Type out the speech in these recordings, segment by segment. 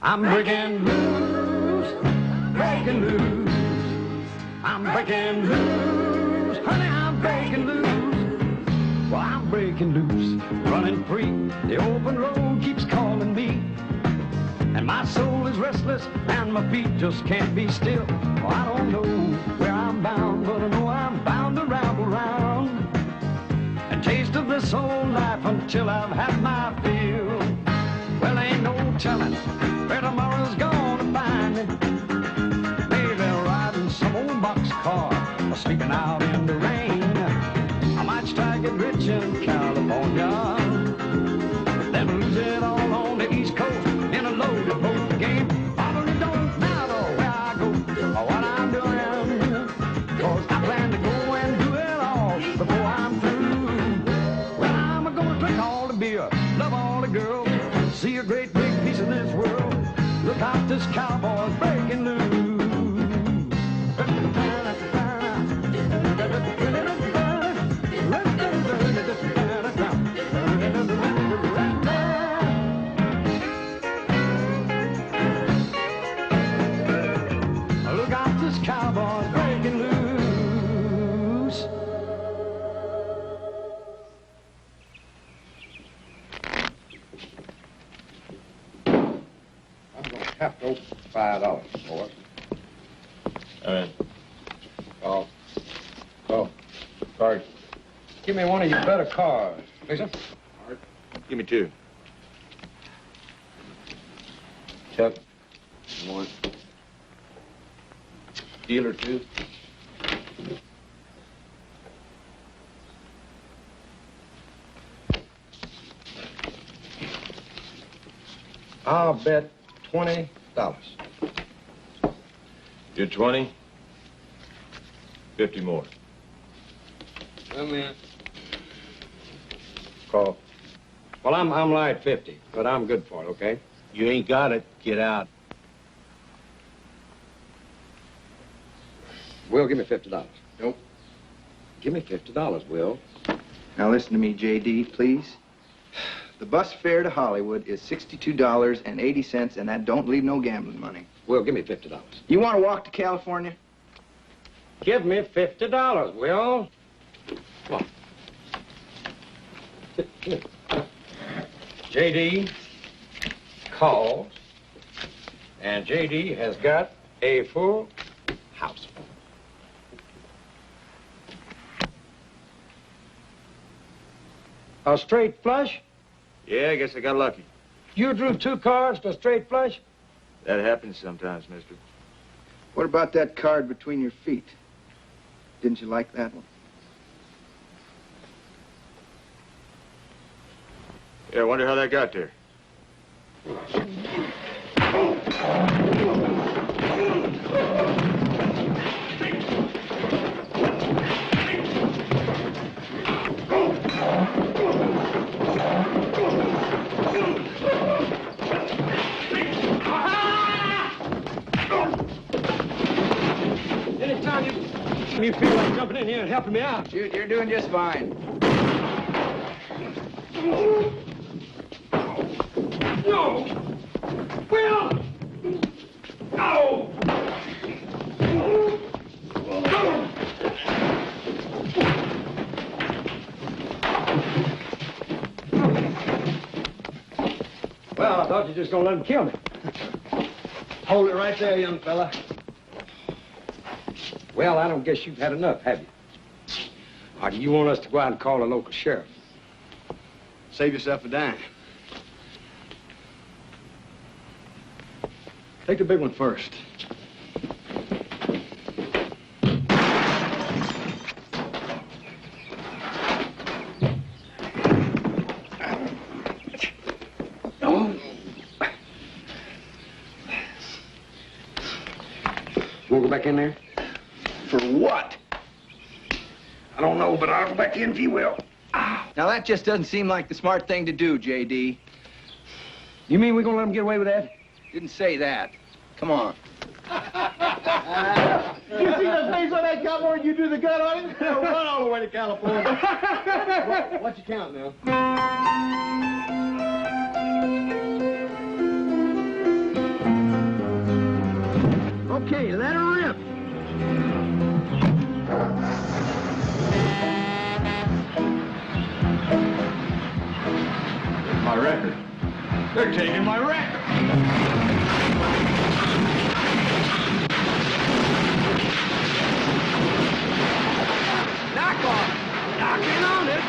I'm breaking loose, breaking loose. I'm breaking loose, honey, I'm breaking loose. Well, I'm breaking loose, running free. The open road keeps calling me. And my soul is restless and my feet just can't be still. Well, I don't know where I'm bound, but I know I'm bound to ramble around and taste of this old life until I've had my fill. Well, ain't no telling where tomorrow's gonna find me. Maybe riding some old boxcar or sleeping out in the rain. I might strike it rich in California, then lose it all on the East Coast in a loaded boat game. Probably don't matter where I go or what I'm doing, 'cause I plan to go and do it all before I'm through. Well, I'm gonna drink all the beer, love all the girls, see a great big piece of this world. Look out, this cowboy's breaking loose. Look out, this cowboy's breaking loose. I'm going to have to open $5 for it. All right. Oh. Card. Give me one of your better cars, Lisa. Card. Give me 2. Chuck. One. Dealer 2. I'll bet $20. You're 20. 50 more. Come in. Call. Well, I'm light 50, but I'm good for it, okay? You ain't got it. Get out. Will, give me $50. Nope. Give me $50, Will. Now listen to me, J.D., please. The bus fare to Hollywood is $62.80, and that don't leave no gambling money. Will, give me $50. You want to walk to California? Give me $50, Will. Come on. Here. J.D. calls, and J.D. has got a full house. A straight flush? Yeah, I guess I got lucky. You drew 2 cards to straight flush? That happens sometimes, mister. What about that card between your feet? Didn't you like that one? Yeah, I wonder how that got there. Anytime you feel like jumping in here and helping me out. Shoot, you're doing just fine. No! Will! No! Well, I thought you were just gonna let him kill me. Hold it right there, young fella. Well, I don't guess you've had enough, have you? Or do you want us to go out and call the local sheriff? Save yourself a dime. Take the big one first. You want to go back in there? For what? I don't know, but I'll go back in if you will. Now, that just doesn't seem like the smart thing to do, J.D. You mean we're gonna let him get away with that? Didn't say that. Come on. You see the face on that cowboy and you do the gun on him? Run all the way to California. What you count now? Okay, let her rip. My record. They're taking my record. Knock on it. Knock in on it.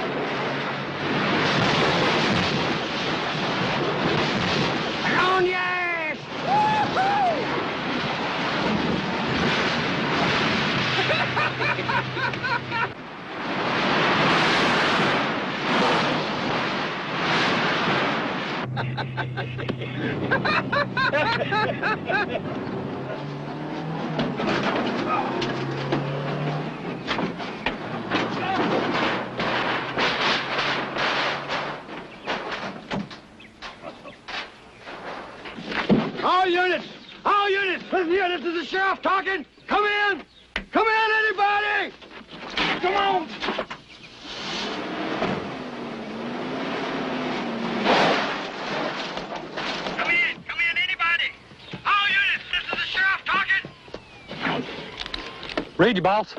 On your ass. All units, listen here, this is the sheriff talking. Come in, anybody. Come on. Come in, anybody. All units, this is the sheriff talking. Read you, boss.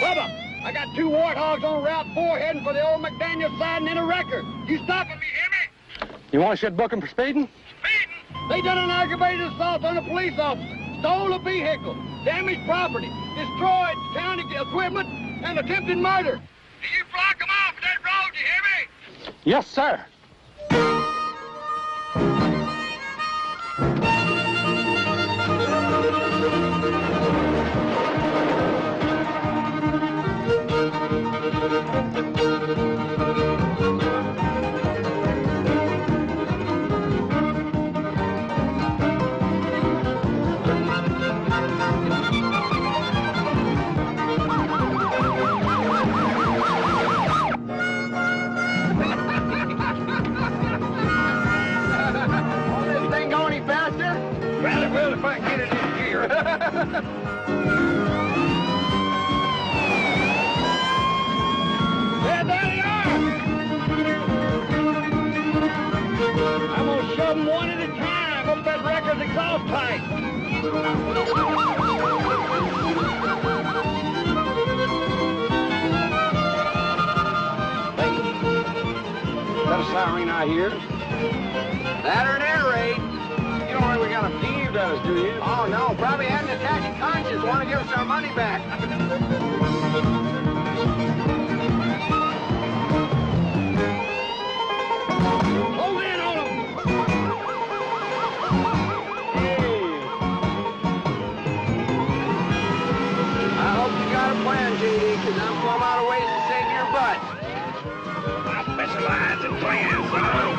Bubba, I got 2 warthogs on Route 4 heading for the old McDaniel siding in a wrecker. You stopping me, hear me? You want a shit booking for speeding? Speeding? They done an aggravated assault on a police officer, stole a vehicle, damaged property, destroyed county equipment, and attempted murder. Do you block them off that road, you hear me? Yes, sir. Well, if I can get it in gear. Yeah, there they are. I'm gonna shove them one at a time up that wrecker's exhaust pipe. Hey, is that a siren I hear? That or an air raid. You don't think we got a peeved at us, do you? Oh, no. Probably had an attack of conscience. Want to give us our money back. Hold in on them. Hey. I hope you got a plan, JD, because I'm plumb out of ways to save your butt. I specialize in plans, son.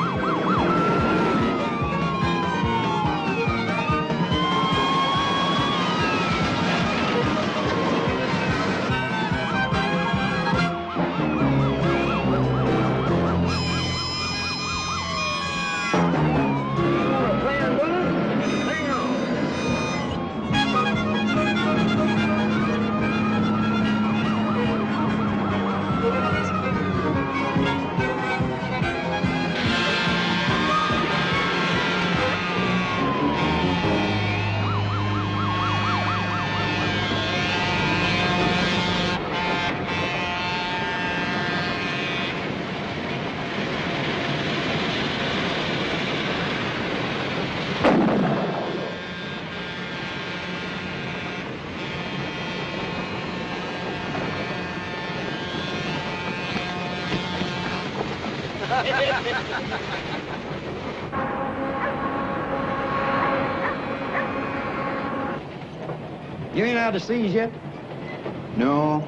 You ain't out to seas yet? No.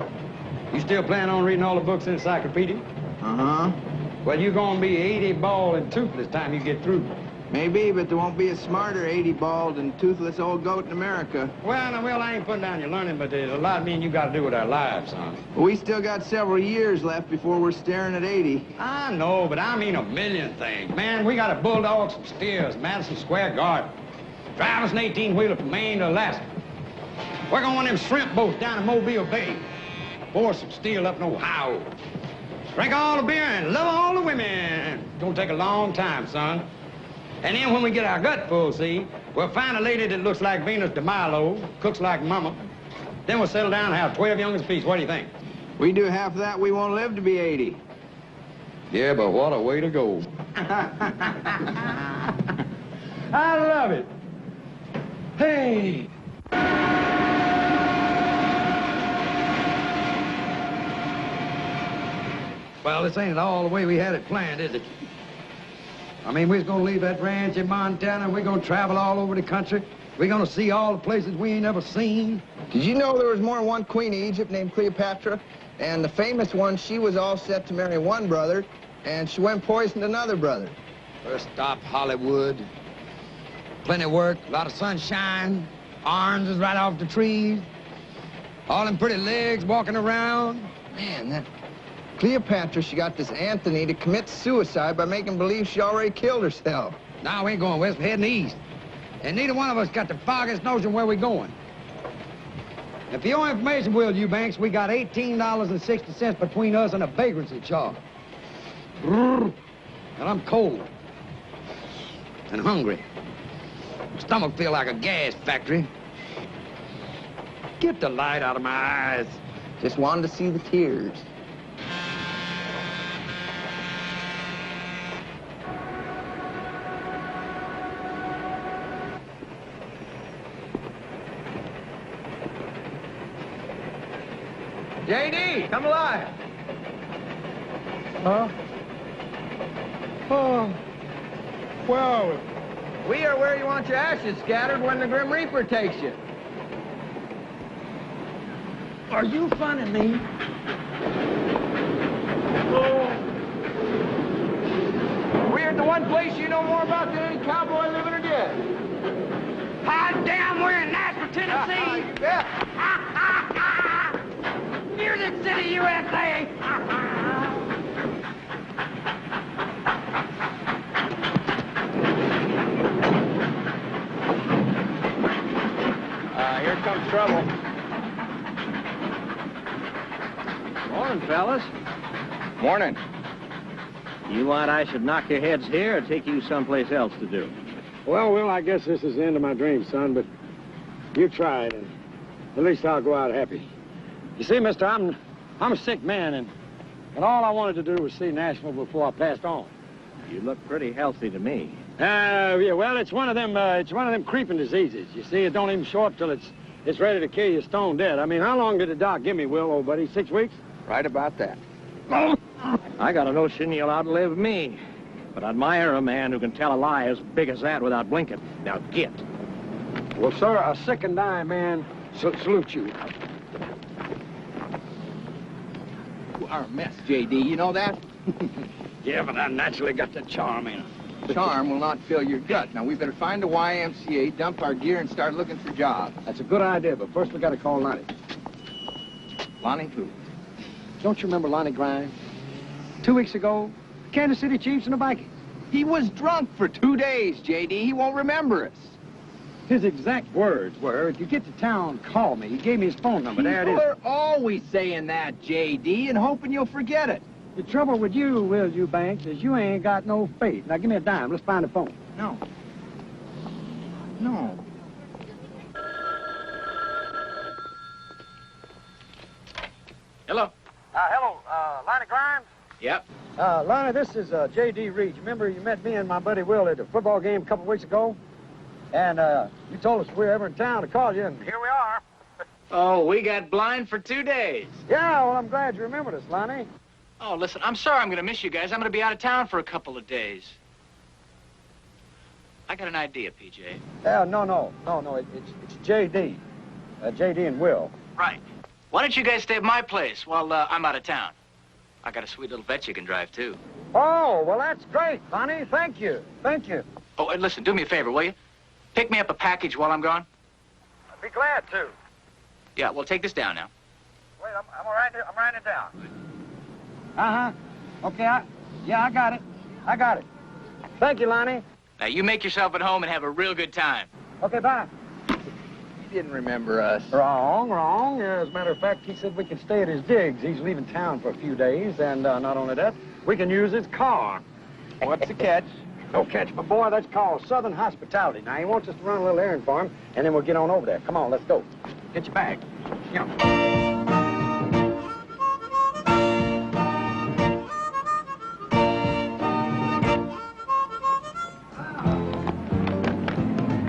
You still plan on reading all the books in the encyclopedia? Uh-huh. Well, you're gonna be 80 bald and toothless time you get through. Maybe, but there won't be a smarter 80 bald and toothless old goat in America. Well, now, I ain't putting down your learning, but there's a lot me and you got to do with our lives, son. We still got several years left before we're staring at 80. I know, but I mean a million things. Man, we got to bulldog some steers, Madison Square Garden. Drive us an 18-wheeler from Maine to Alaska. We're going to one of them shrimp boats down in Mobile Bay. Pour some steel up in Ohio. Drink all the beer and love all the women. It's going to take a long time, son. And then when we get our gut full, see, we'll find a lady that looks like Venus de Milo, cooks like Mama. Then we'll settle down and have 12 youngest apiece. What do you think? We do half of that, we won't live to be 80. Yeah, but what a way to go. I love it. Hey. Well, this ain't all the way we had it planned, is it? I mean, we're gonna leave that ranch in Montana, and we're gonna travel all over the country. We're gonna see all the places we ain't ever seen. Did you know there was more than one queen of Egypt named Cleopatra? And the famous one, she was all set to marry one brother, and she went and poisoned another brother. First stop, Hollywood. Plenty of work, a lot of sunshine, oranges right off the trees, all them pretty legs walking around. Man, that Cleopatra, she got this Anthony to commit suicide by making believe she already killed herself. Now we ain't going west, we're heading east. And neither one of us got the foggiest notion where we're going. And for your information, Will Eubanks, we got $18.60 between us and a vagrancy charge. And I'm cold. And hungry. My stomach feel like a gas factory. Get the light out of my eyes. Just wanted to see the tears. JD, come alive. Huh? Oh. Well, We are where you want your ashes scattered when the Grim Reaper takes you. are you funning me? Oh. We're at the one place you know more about than any cowboy living or dead. Hot damn, we're in Nashville, Tennessee. You bet. Music City, USA. Here comes trouble. Morning, fellas. Morning. You want I should knock your heads here or take you someplace else to do? Well, Will, I guess this is the end of my dream, son, but you tried, and at least I'll go out happy. You see, mister, I'm a sick man, and all I wanted to do was see Nashville before I passed on. You look pretty healthy to me. Yeah, well, it's one of them creeping diseases. You see, it don't even show up till it's ready to kill you stone dead. I mean, how long did the doc give me, Will, old buddy? 6 weeks? Right about that. I got a notion you'll outlive me. But I admire a man who can tell a lie as big as that without blinking. Now get. Well, sir, a sick and dying man salutes you. You are a mess, JD. You know that? Yeah, but I naturally got the charm in. Charm will not fill your gut. Now, we better find the YMCA, dump our gear, and start looking for jobs. That's a good idea, but first we gotta call Lonnie. Lonnie who? Don't you remember Lonnie Grimes? 2 weeks ago, Kansas City Chiefs and the Vikings. He was drunk for 2 days, JD. He won't remember us. His exact words were, if you get to town, call me. He gave me his phone number. There it People is. are always saying that, JD, and hoping you'll forget it. The trouble with you, Will Eubanks, is you ain't got no faith. Now, give me a dime. Let's find the phone. No. No. Hello. Hello, Lonnie Grimes? Yep. Lonnie, this is J.D. Reed. You remember you met me and my buddy Will at the football game a couple weeks ago? And you told us if we were ever in town to call you, and here we are. Oh, we got blind for 2 days. Yeah, well, I'm glad you remembered us, Lonnie. Oh, listen, I'm sorry I'm going to miss you guys. I'm going to be out of town for a couple of days. I got an idea, PJ. Yeah, no. It's J.D. J.D. and Will. Right. Why don't you guys stay at my place while I'm out of town? I got a sweet little vet you can drive, too. Oh, well, that's great, Lonnie. Thank you. Thank you. Oh, and listen, do me a favor, will you? Pick me up a package while I'm gone. I'd be glad to. Yeah, well, take this down now. Wait, I'm writing it down. Uh-huh. Okay, I got it. I got it. Thank you, Lonnie. Now, you make yourself at home and have a real good time. Okay, bye. He didn't remember us. Wrong. Yeah, as a matter of fact, he said we could stay at his digs. He's leaving town for a few days, and not only that, we can use his car. What's the catch? Go catch my boy. That's called Southern hospitality. Now, he wants us to run a little errand for him, and then we'll get on over there. Come on, let's go. Get your bag. Yeah.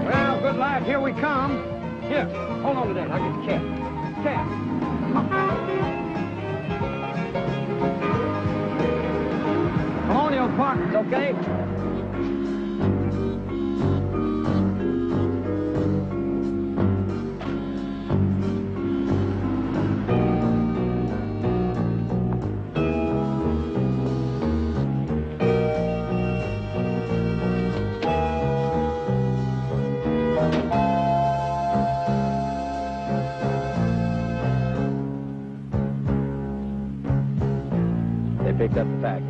Well, good life, here we come. Here, hold on to that. I'll get the cat. Cat. Come on, you partners, okay? They picked up the package.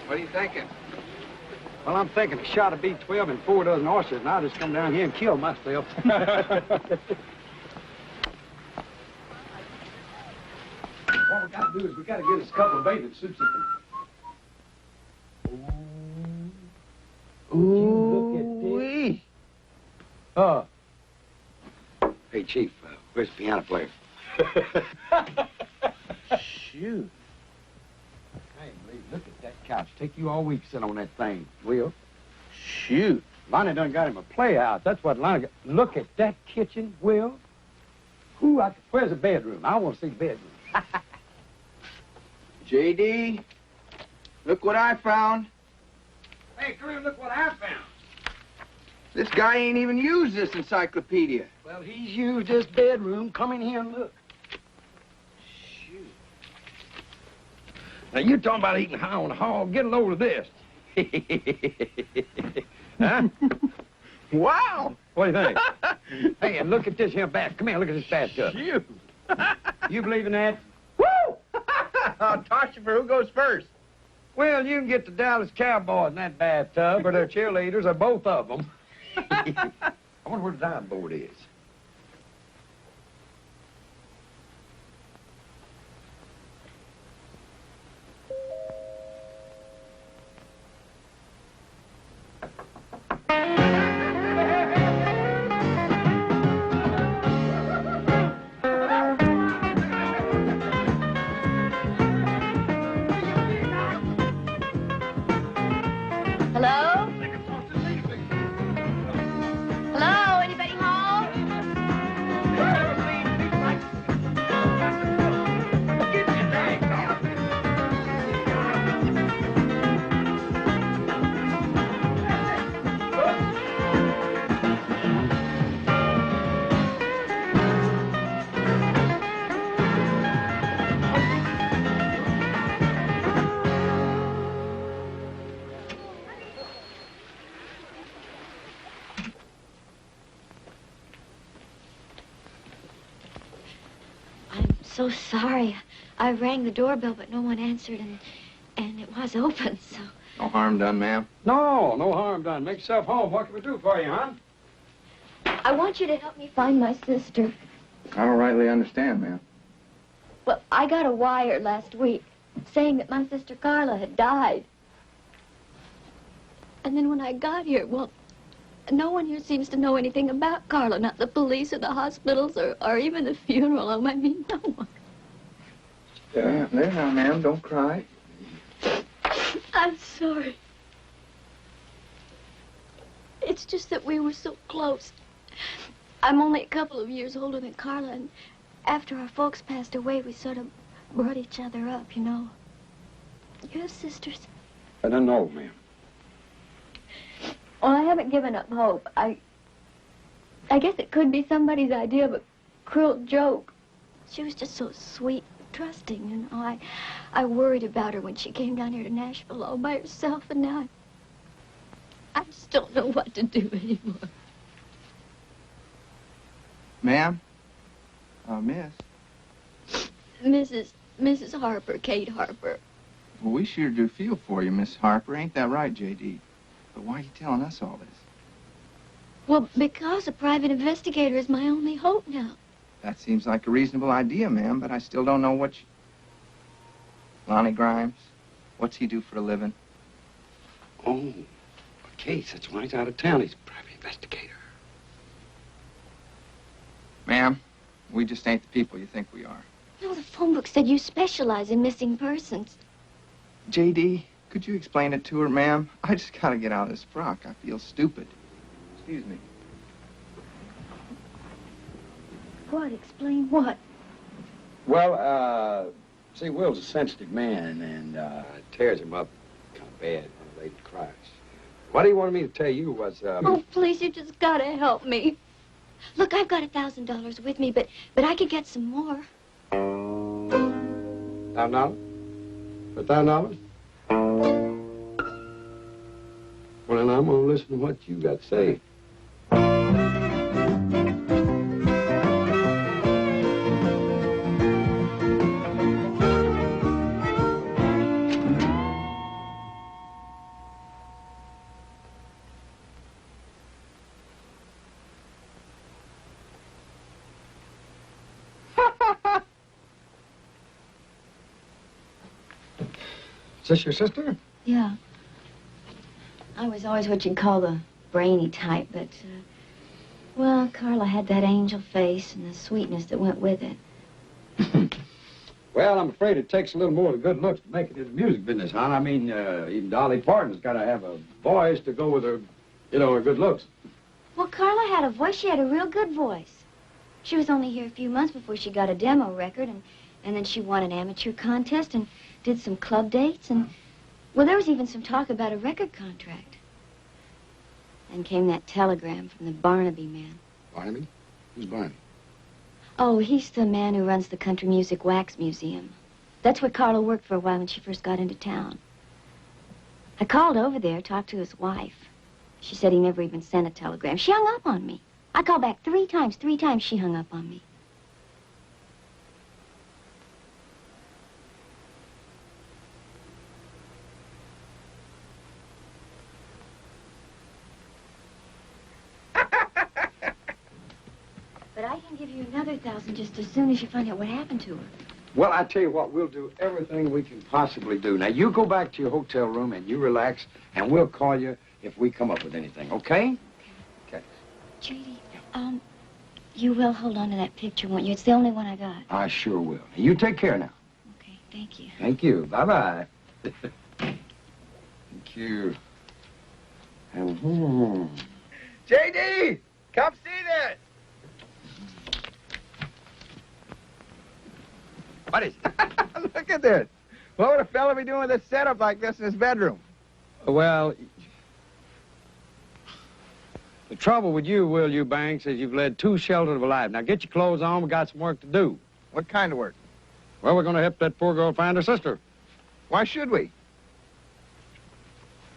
What are you thinking? Well, I'm thinking a shot of B12 and 4 dozen oysters, and I'll just come down here and kill myself. What we got to do is we got to get us a couple of bathing suits. Ooh. Look at this. Hey, Chief, where's the piano player? Shoot. Hey, Lee, look at that couch. Take you all week to sit on that thing, Will. Shoot. Lonnie done got him a playhouse. That's what Lonnie got. Look at that kitchen, Will. Where's the bedroom? I want to see the bedroom. J.D., look what I found. Hey, Kareem, look what I found. This guy ain't even used this encyclopedia. Well, he's used this bedroom. Come in here and look. Shoot. Now, you're talking about eating high on the hog. Get a load of this. Huh? Wow! What do you think? Hey, and look at this here bath. Come here, look at this bathtub. Shoot! You believe in that? Woo! I'll toss you for who goes first. Well, you can get the Dallas Cowboys in that bathtub, or their cheerleaders, or both of them. I wonder where the dime board is. Hello? Hello? Anybody home? So sorry. I rang the doorbell, but no one answered, and it was open, so... No harm done, ma'am. No harm done. Make yourself home. What can we do for you, hon? I want you to help me find my sister. I don't rightly understand, ma'am. Well, I got a wire last week saying that my sister Carla had died. And then when I got here, well, no one here seems to know anything about Carla, not the police or the hospitals or even the funeral home. I mean, no one. There now, ma'am. Don't cry. I'm sorry. It's just that we were so close. I'm only a couple of years older than Carla, and after our folks passed away, we sort of brought each other up, you know. You have sisters? I don't know, ma'am. Well, I haven't given up hope. I guess it could be somebody's idea, but cruel joke. She was just so sweet, trusting, you know. I worried about her when she came down here to Nashville all by herself, and now I just don't know what to do anymore. Ma'am? Miss? Mrs. Harper, Kate Harper. Well, we sure do feel for you, Miss Harper. Ain't that right, J.D.? But why are you telling us all this? Well, because a private investigator is my only hope now. That seems like a reasonable idea, ma'am, but I still don't know what you... Lonnie Grimes? What's he do for a living? Oh, a case. That's why he's out of town. He's a private investigator. Ma'am, we just ain't the people you think we are. No, the phone book said you specialize in missing persons. J.D., could you explain it to her, ma'am? I just gotta get out of this frock. I feel stupid. Excuse me. What? Explain what? Well, see, Will's a sensitive man, and it tears him up kind of bad when a lady cries. What he wanted me to tell you was, Oh, please, you just gotta help me. Look, I've got $1,000 with me, but I could get some more. $1,000? For $1,000? Well, then I'm gonna listen to what you got to say. Is this your sister? Yeah. I was always what you'd call the brainy type, but, well, Carla had that angel face and the sweetness that went with it. Well, I'm afraid it takes a little more than good looks to make it in the music business, hon. I mean, even Dolly Parton's got to have a voice to go with her, you know, her good looks. Well, Carla had a voice. She had a real good voice. She was only here a few months before she got a demo record, and then she won an amateur contest and did some club dates, and, well, there was even some talk about a record contract. Then came that telegram from the Barnaby man. Barnaby? Who's Barnaby? Oh, he's the man who runs the Country Music Wax Museum. That's where Carla worked for a while when she first got into town. I called over there, talked to his wife. She said he never even sent a telegram. She hung up on me. I called back 3 times. 3 times she hung up on me. But I can give you another 1,000 just as soon as you find out what happened to her. Well, I tell you what, we'll do everything we can possibly do. Now, you go back to your hotel room and you relax, and we'll call you if we come up with anything, okay? Okay. J.D., you will hold on to that picture, won't you? It's the only one I got. I sure will. You take care now. Okay, thank you. Thank you. Bye-bye. Thank you. J.D., come see this. What is it? Look at this. What would a fella be doing with a setup like this in his bedroom? Well, the trouble with you, Will Eubanks, is you've led too sheltered of a life. Now, get your clothes on. We got some work to do. What kind of work? Well, we're going to help that poor girl find her sister. Why should we?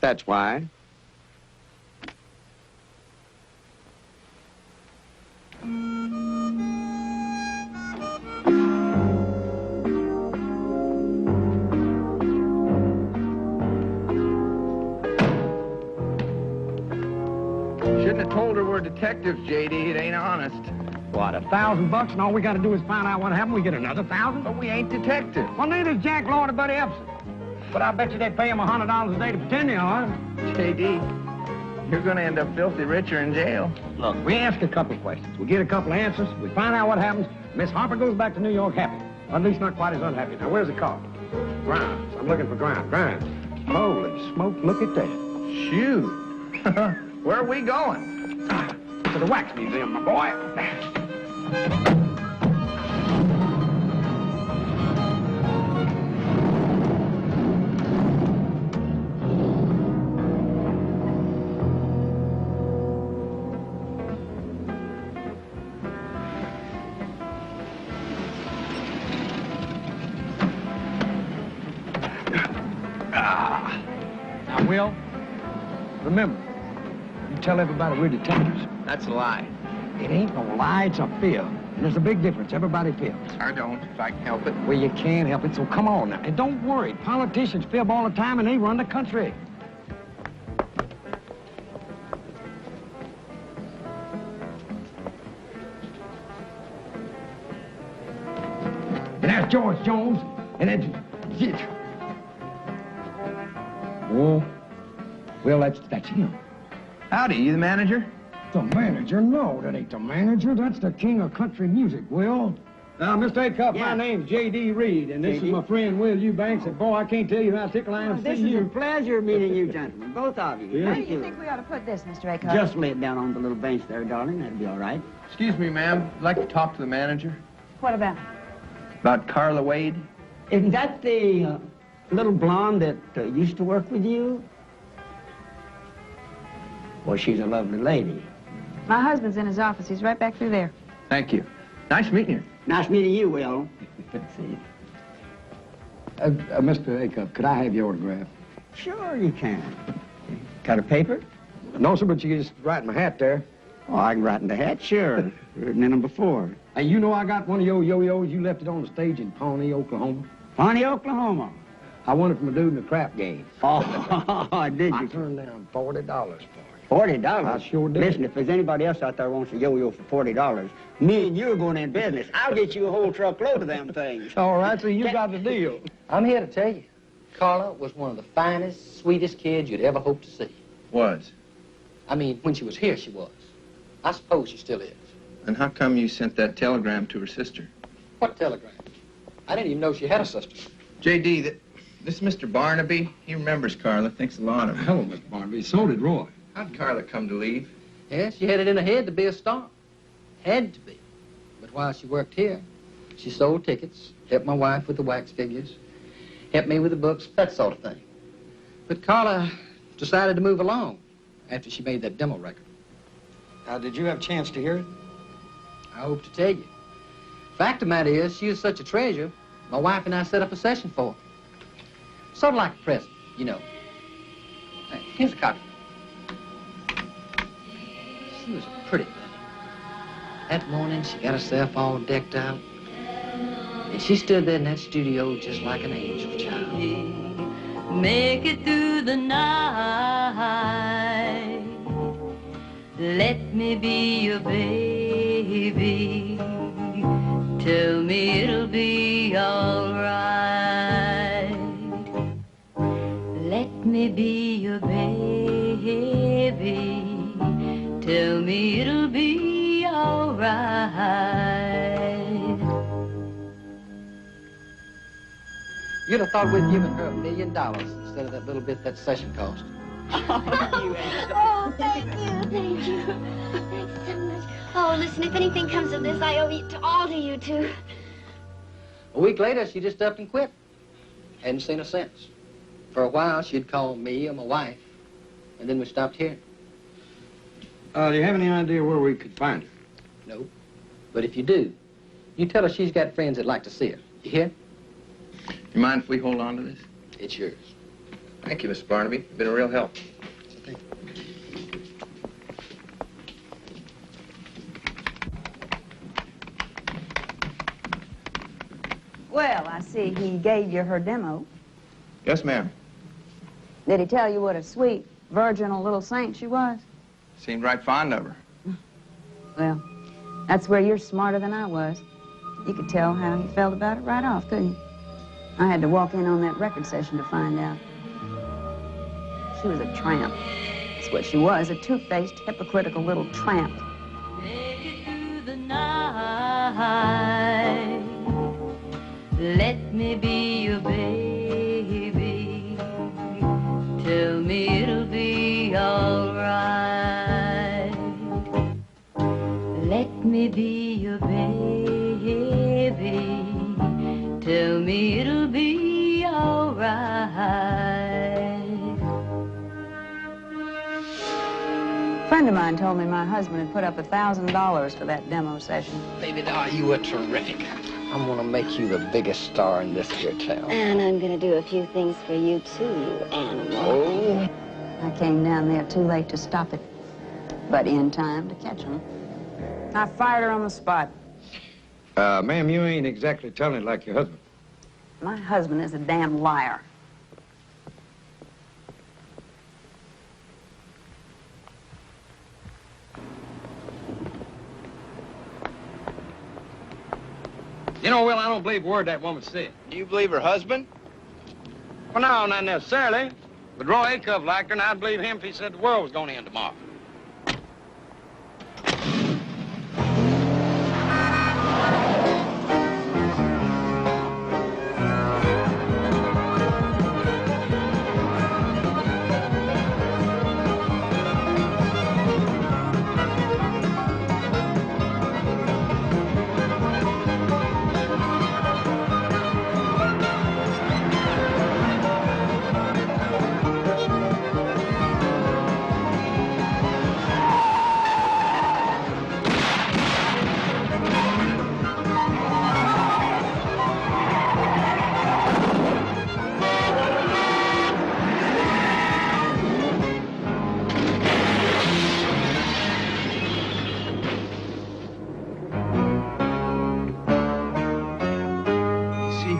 That's why. Shouldn't have told her we're detectives, J.D. It ain't honest. What, $1,000 and all we got to do is find out what happened? We get another 1,000? But we ain't detectives. Well, neither is Jack Lord or Buddy Epson. But I bet you they pay him $100 a day to pretend they are. J.D., you're gonna end up filthy rich or in jail. Look, we ask a couple of questions. We get a couple of answers. We find out what happens. Miss Harper goes back to New York happy. Or at least not quite as unhappy. Now, where's the car? Grimes. I'm looking for Grimes. Grimes. Holy smoke, look at that. Shoot. Where are we going? To the Wax Museum, my boy. Will, remember, you tell everybody we're detectives. That's a lie. It ain't no lie, it's a fib. And there's a big difference. Everybody fibs. I don't, if I can help it. Well, you can't help it, so come on now. And don't worry, politicians fib all the time and they run the country. And that's George Jones, and that's... Oh, well, that's him. Howdy, you the manager? The manager? No, that ain't the manager. That's the king of country music, Will. Now, Mr. A-Cup, my name's J.D. Reed, and this is my friend Will Eubanks. And, boy, I can't tell you how tickled I am to see you. This is a pleasure meeting you gentlemen, both of you. Where do you think we ought to put this, Mr. Acuff? Just lay it down on the little bench there, darling. That'll be all right. Excuse me, ma'am. I'd like to talk to the manager. What about? About Carla Wade. Isn't that the little blonde that used to work with you? Well, she's a lovely lady. My husband's in his office. He's right back through there. Thank you. Nice meeting you. Nice meeting you, Will. See. Mr. A-Cup, could I have your autograph? Sure you can. Got a paper? No, sir, but you just write in my hat there. Oh, I can write in the hat, sure. Written in them before. Hey, you know I got one of your yo-yos. You left it on the stage in Pawnee, Oklahoma. Pawnee, Oklahoma? I won it from a dude in the crap game. Oh, did you? I turned down $40 for it. $40? I sure did. Listen, if there's anybody else out there wants a yo-yo for $40, me and you are going in business. I'll get you a whole truckload of them things. All right, so you got the deal. I'm here to tell you, Carla was one of the finest, sweetest kids you'd ever hope to see. Was? I mean, when she was here, she was. I suppose she still is. And how come you sent that telegram to her sister? What telegram? I didn't even know she had a sister. J.D., this Mr. Barnaby, he remembers Carla, thinks a lot of her. Hello, Mr. Barnaby. So did Roy. How'd Carla come to leave? Yes, she had it in her head to be a star. Had to be. But while she worked here, she sold tickets, helped my wife with the wax figures, helped me with the books, that sort of thing. But Carla decided to move along after she made that demo record. Did you have a chance to hear it? I hope to tell you. Fact of the matter is, she is such a treasure, my wife and I set up a session for her. Sort of like a present, you know. Here's a copy. She was a pretty thing. That morning, she got herself all decked out. And she stood there in that studio just like an angel child. Make it through the night. Let me be your baby. Tell me it'll be all right. Let me be your baby. Tell me it'll be all right. You'd have thought we'd given her $1 million instead of that little bit that session cost. Oh, thank you, thank you. Thanks so much. Oh, listen, if anything comes of this, I owe it all to you two. A week later, she just up and quit. Hadn't seen her since. For a while, she'd call me or my wife, and then we stopped hearing. Do you have any idea where we could find her? No. But if you do, you tell her she's got friends that'd like to see her. You hear? You mind if we hold on to this? It's yours. Thank you, Mr. Barnaby. You've been a real help. Well, I see he gave you her demo. Yes, ma'am. Did he tell you what a sweet, virginal little saint she was? Seemed right fond of her. Well, that's where you're smarter than I was. You could tell how he felt about it right off, couldn't you? I had to walk in on that record session to find out. She was a tramp. That's what she was, a two-faced, hypocritical little tramp. Make it through the night. Let me be your baby. Tell me it'll be all right. Let me be your baby. Tell me it'll be all right. A friend of mine told me my husband had put up $1,000 for that demo session. Baby doll, you were terrific. I'm gonna make you the biggest star in this here town. And I'm gonna do a few things for you too, you animal. Oh. I came down there too late to stop it, but in time to catch him. I fired her on the spot. Ma'am, you ain't exactly telling it like your husband. My husband is a damn liar. You know, Will, I don't believe a word that woman said. Do you believe her husband? Well, no, not necessarily. But Roy Acuff liked her, and I'd believe him if he said the world was going to end tomorrow.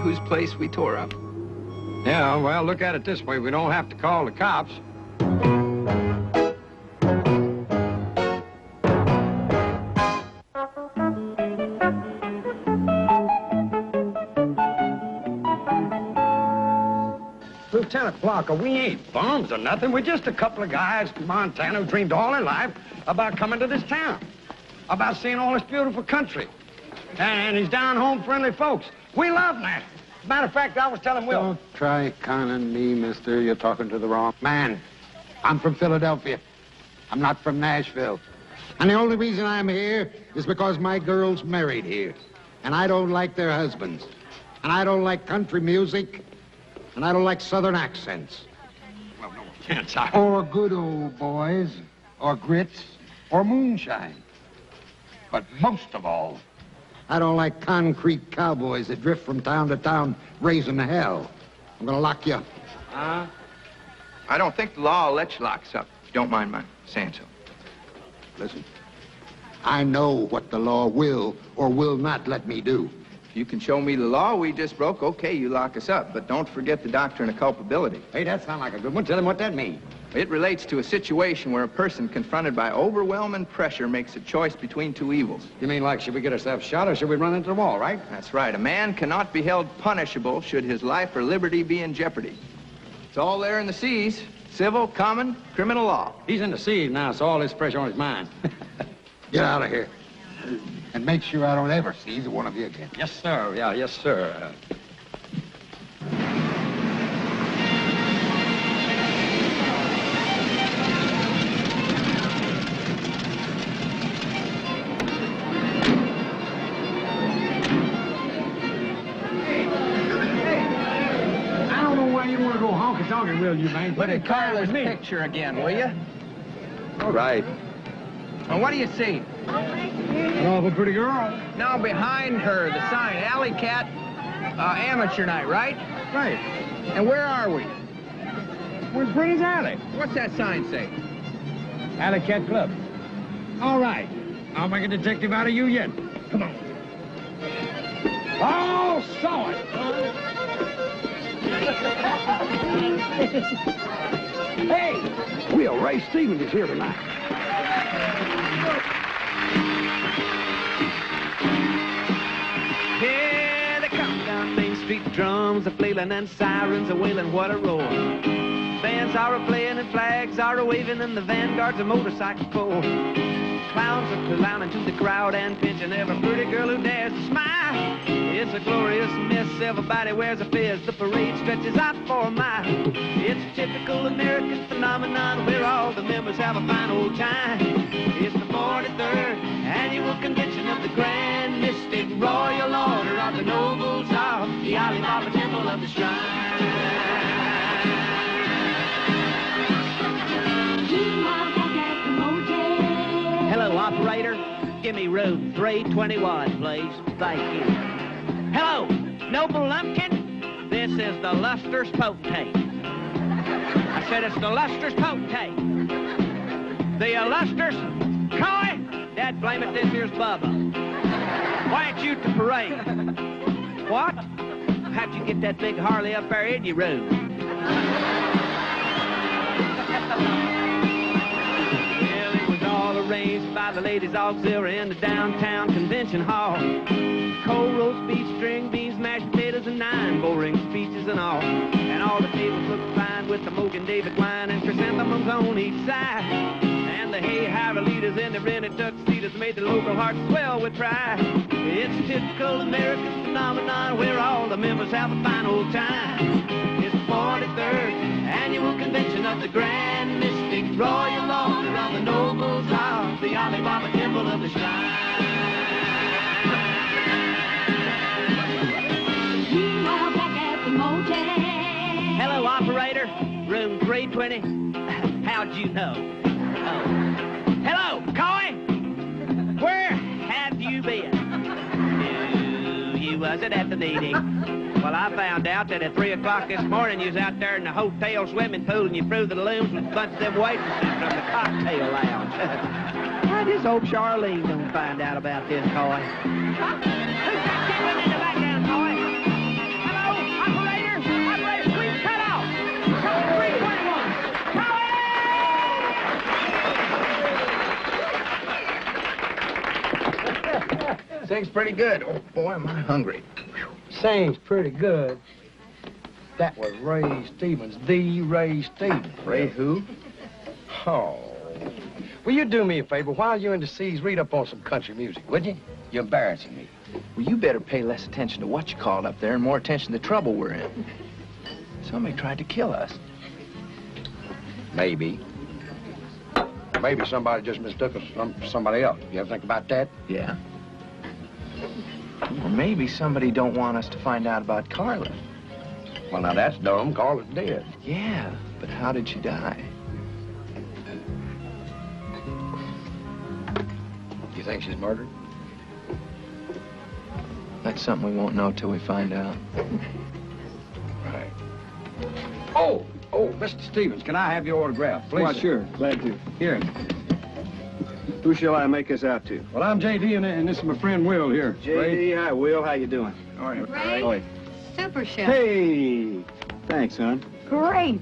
Whose place we tore up? Yeah, well, look at it this way. We don't have to call the cops. Lieutenant Blocker, we ain't bums or nothing. We're just a couple of guys from Montana who dreamed all their life about coming to this town, about seeing all this beautiful country. And these down-home friendly folks. We love Nashville. As a matter of fact, I was telling Will. Don't try conning me, mister. You're talking to the wrong man. I'm from Philadelphia. I'm not from Nashville. And the only reason I'm here is because my girl's married here. And I don't like their husbands. And I don't like country music. And I don't like southern accents. Well, no offense, Or good old boys. Or grits. Or moonshine. But most of all, I don't like concrete cowboys that drift from town to town raising hell. I'm gonna lock you up. I don't think the law will let you lock us up, if you don't mind my saying so. Listen, I know what the law will or will not let me do. If you can show me the law we just broke, okay, you lock us up. But don't forget the doctrine of culpability. Hey, that sounds like a good one. Tell him what that means. It relates to a situation where a person confronted by overwhelming pressure makes a choice between two evils. You mean like, should we get ourselves shot or should we run into the wall, right? That's right. A man cannot be held punishable should his life or liberty be in jeopardy. It's all there in the C's. Civil, common, criminal law. He's in the C's now, so all this pressure on his mind. Get out of here. And make sure I don't ever see either one of you again. Yes, sir. Yeah, yes, sir. Talking, will you, man? Look at Carla's picture again, will you? All right. Well, what do you see? An awful pretty girl. Now, behind her, the sign, Alley Cat Amateur Night, right? Right. And where are we? We're in Pretty's Alley. What's that sign say? Alley Cat Club. All right. I'll make a detective out of you yet. Come on. Oh, saw it. Hey, Will, Ray Stevens is here tonight. Here they come down Main Street, drums are flailing and sirens are wailing, what a roar. Bands are a-playing and flags are a-waving and the vanguards of motorcycle corps. Clowns are clowning to the crowd and pinching every pretty girl who dares to smile. It's a glorious mess, everybody wears a fez, the parade stretches out for a mile. It's a typical American phenomenon where all the members have a fine old time. It's the 43rd annual convention of the Grand Mystic Royal Order of the Nobles of the Alibaba Temple of the Shrine. Hello, operator. Give me room 321, please. Thank you. Hello, noble lumpkin. This is the lustrous potentate. I said it's the lustrous potentate. The illustrious Coy. Dad, blame it, this here's Bubba. Why ain't you at the parade? What? How'd you get that big Harley up there in your room? Well, it was all arranged by the ladies' auxiliary in the downtown convention hall. Cold roast beef, string beans, mashed potatoes, and 9 boring speeches and all. And all the tables looked fine with the Mogan David wine and chrysanthemums on each side. And the hay-hire leaders in the rented tuxedos made the local heart swell with pride. It's a typical American phenomenon where all the members have a fine old time. It's the 43rd annual convention of the Grand Mystic Royal Order of the Nobles of the Alibaba Temple of the Shrine. Meanwhile, back at the motel. Hello, operator. Room 320. How'd you know? Oh. Hello, Coy. Where have you been? You wasn't at the meeting. Well, I found out that at 3 o'clock this morning you was out there in the hotel swimming pool and you threw the balloons with a bunch of them waitresses from the cocktail lounge. I just hope Charlene don't find out about this, Coy. Who's that kid in the background, Coy? Hello, operator. Operator, please cut off. Call 321. Sings pretty good. Oh, boy, am I hungry. Sings pretty good. That was Ray Stevens, the Ray Stevens. Ray who? Oh. Will you do me a favor? While you're in the seas, read up on some country music, would you? You're embarrassing me. Well, you better pay less attention to what you called up there and more attention to the trouble we're in. Somebody tried to kill us. Maybe. Maybe somebody just mistook us for somebody else. You ever think about that? Yeah. Or maybe somebody don't want us to find out about Carla. Well, now that's dumb. Carla's dead. Yeah, but how did she die? You think she's murdered? That's something we won't know till we find out. Right. Oh, Mr. Stevens, can I have your autograph, please? Why, sure. Glad to. Here. Who shall I make this out to? Well, I'm J.D., and this is my friend Will here. J.D., hi, Will. How you doing? All right. Ray? All right. Super chef. Hey! Thanks, hon. Great.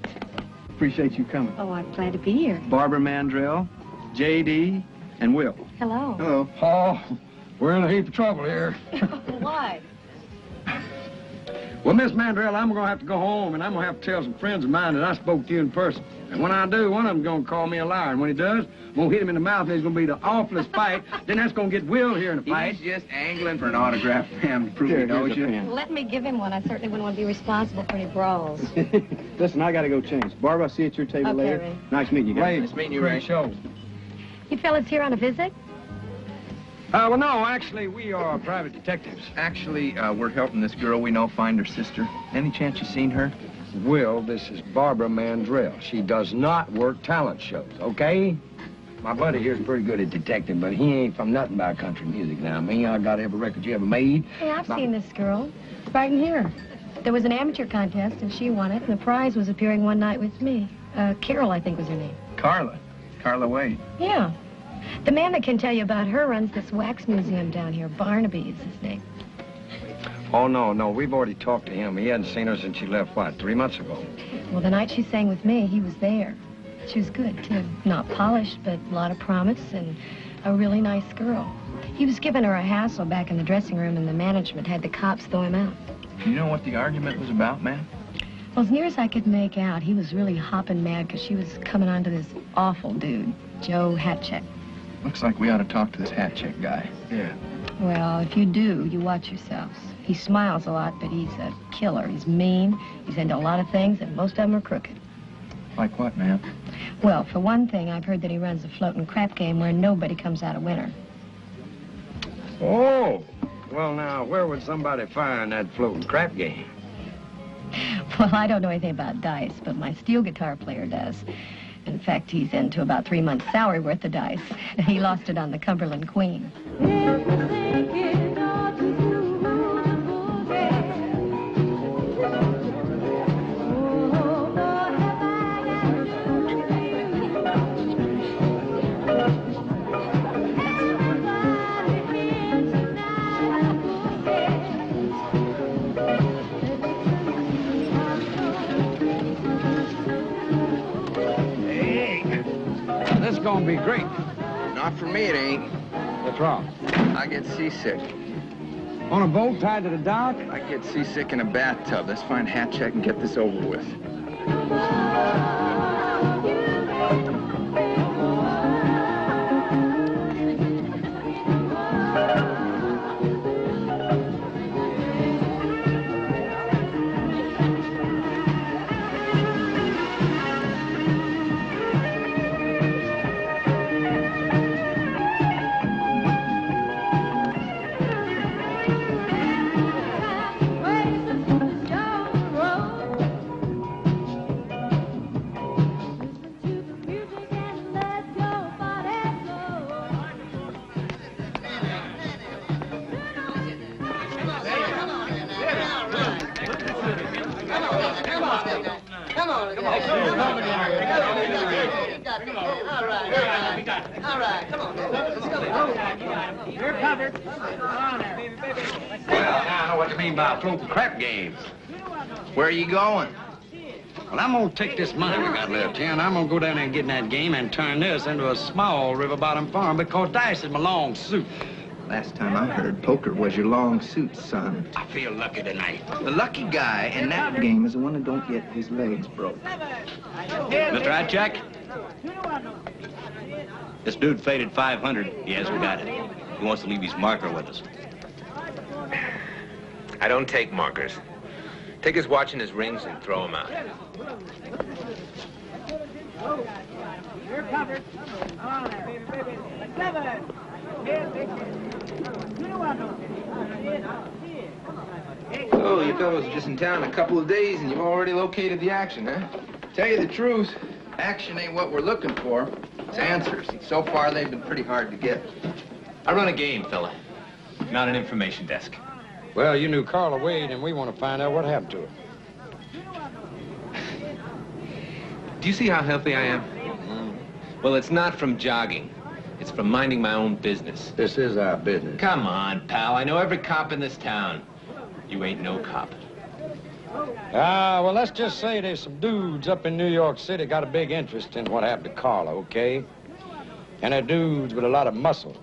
Appreciate you coming. Oh, I'm glad to be here. Barbara Mandrell, J.D., and Will. Hello. Hello. Oh, we're in a heap of trouble here. Why? Well, Miss Mandrell, I'm going to have to go home, and I'm going to have to tell some friends of mine that I spoke to you in person. And when I do, one of them's going to call me a liar. And when he does, I'm going to hit him in the mouth, and it's going to be the awfulest fight. Then that's going to get Will here in a fight. He's just angling for an autograph, ma'am, to prove he knows you. Well, let me give him one. I certainly wouldn't want to be responsible for any brawls. Listen, I got to go change. Barbara, I'll see you at your table Okay, later. Ray. Nice meeting you guys. Ray, Nice meeting you, Ray. Show. You fellas here on a visit? Well, no, actually, we are private detectives. Actually, we're helping this girl we know find her sister. Any chance you seen her? Will, this is Barbara Mandrell. She does not work talent shows, okay? My buddy here's pretty good at detecting, but he ain't from nothing about country music now. Me, I got every record you ever made. Hey, I've seen this girl. Right in here. There was an amateur contest, and she won it, and the prize was appearing one night with me. Carol, I think was her name. Carla. Carla Wade. Yeah. The man that can tell you about her runs this wax museum down here. Barnaby is his name. Oh, no, we've already talked to him. He hadn't seen her since she left, what, 3 months ago? Well, the night she sang with me, he was there. She was good, too. Not polished, but a lot of promise and a really nice girl. He was giving her a hassle back in the dressing room, and the management had the cops throw him out. You know what the argument was about, ma'am? Well, as near as I could make out, he was really hopping mad because she was coming on to this awful dude, Joe Hatcheck. Looks like we ought to talk to this hat check guy. Yeah. Well, if you do, you watch yourselves. He smiles a lot, but he's a killer. He's mean, he's into a lot of things, and most of them are crooked. Like what, ma'am? Well, for one thing, I've heard that he runs a floating crap game where nobody comes out a winner. Oh, well, now, where would somebody find that floating crap game? Well, I don't know anything about dice, but my steel guitar player does. In fact, he's into about 3 months' salary worth of dice. He lost it on the Cumberland Queen. gonna be great. Not for me, it ain't. What's wrong? I get seasick. On a boat tied to the dock? I get seasick in a bathtub. Let's find Hat Check and get this over with. Floating crap games. Where are you going? Well, I'm gonna take this money we got left here, and I'm gonna go down there and get in that game and turn this into a small river bottom farm because dice is my long suit. Last time I heard, poker was your long suit, son. I feel lucky tonight. The lucky guy in that game is the one who don't get his legs broke. Mr. Hatcheck? This dude faded 500. He hasn't got it. He wants to leave his marker with us. I don't take markers. Take his watch and his rings and throw them out. You're covered. On there. 7. Oh, you fellows are just in town a couple of days and you've already located the action, huh? Tell you the truth, action ain't what we're looking for. It's answers. So far, they've been pretty hard to get. I run a game, fella. Not an information desk. Well, you knew Carla Wade, and we want to find out what happened to her. Do you see how healthy I am? Well, it's not from jogging. It's from minding my own business. This is our business. Come on, pal. I know every cop in this town. You ain't no cop. Well, let's just say there's some dudes up in New York City got a big interest in what happened to Carla, okay? And they're dudes with a lot of muscle.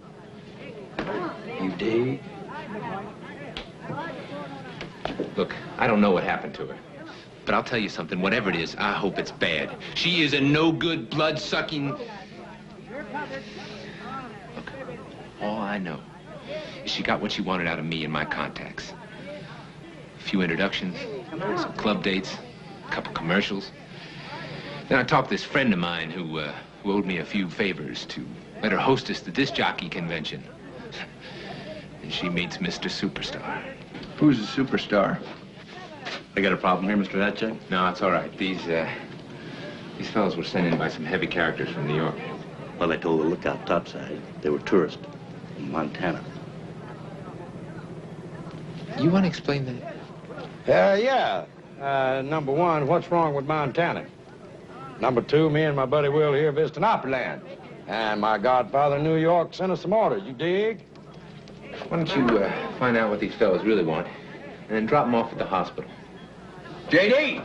You dig? Look, I don't know what happened to her. But I'll tell you something. Whatever it is, I hope it's bad. She is a no-good, blood-sucking... Look, all I know is she got what she wanted out of me and my contacts. A few introductions, some club dates, a couple commercials. Then I talked to this friend of mine who owed me a few favors to let her hostess the disc jockey convention. And she meets Mr. Superstar. Who's the superstar? I got a problem here, Mr. Hatcheck? No, it's all right. These fellows were sent in by some heavy characters from New York. Well, I told the lookout topside they were tourists from Montana. You want to explain that? Yeah. Number one, what's wrong with Montana? Number two, me and my buddy Will here visiting Opryland. And my godfather in New York sent us some orders, you dig? Why don't you find out what these fellows really want, and then drop them off at the hospital. J.D.!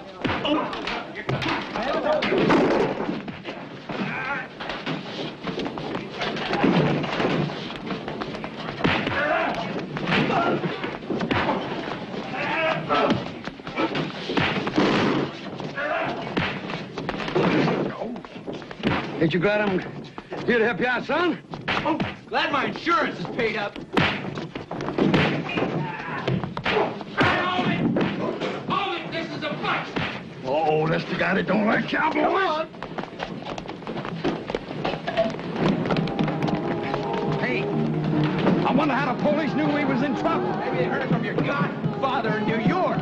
Ain't you glad I'm here to help you out, son? Oh, glad my insurance is paid up. Oh, that's the guy that don't like cowboys. Come on. Hey, I wonder how the police knew we was in trouble. Maybe they heard it from your godfather in New York.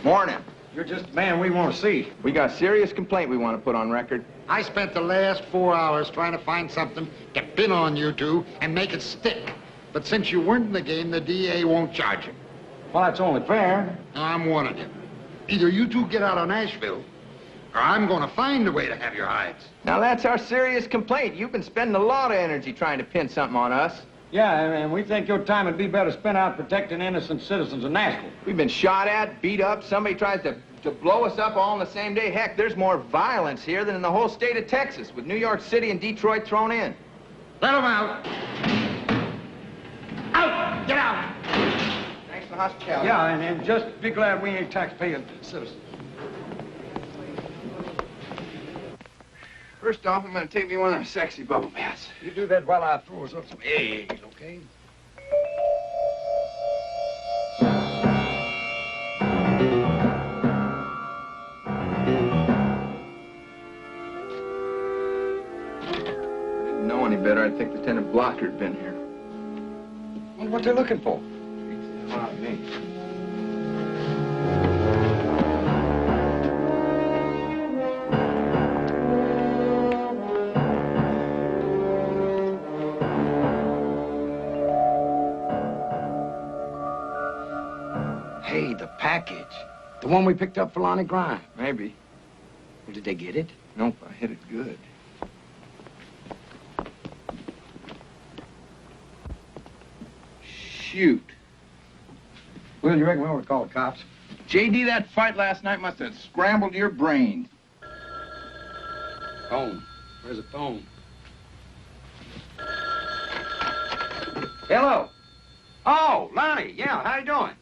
Morning. You're just the man we want to see. We got a serious complaint we want to put on record. I spent the last 4 hours trying to find something to pin on you two and make it stick. But since you weren't in the game, the DA won't charge you. Well, that's only fair. Now, I'm warning you. Either you two get out of Nashville, or I'm going to find a way to have your hides. Now, that's our serious complaint. You've been spending a lot of energy trying to pin something on us. Yeah, and we think your time would be better spent out protecting innocent citizens of Nashville. We've been shot at, beat up. Somebody tries to blow us up all on the same day. Heck, there's more violence here than in the whole state of Texas, with New York City and Detroit thrown in. Let them out. Out! Get out! Thanks for the hospitality. Yeah, and just be glad we ain't tax-paying citizens. First off, I'm going to take me one of those sexy bubble baths. You do that while I throw us up some eggs, okay? Didn't know any better. I'd think Lieutenant Blocker had been here. Wonder what they're looking for. Not me. Hey, the package. The one we picked up for Lonnie Grimes. Maybe. Well, did they get it? Nope, I hit it good. Shoot. Will, you reckon we ought to call the cops? J.D., that fight last night must have scrambled your brains. Phone. Where's the phone? Hello. Oh, Lonnie. Yeah, how you doing?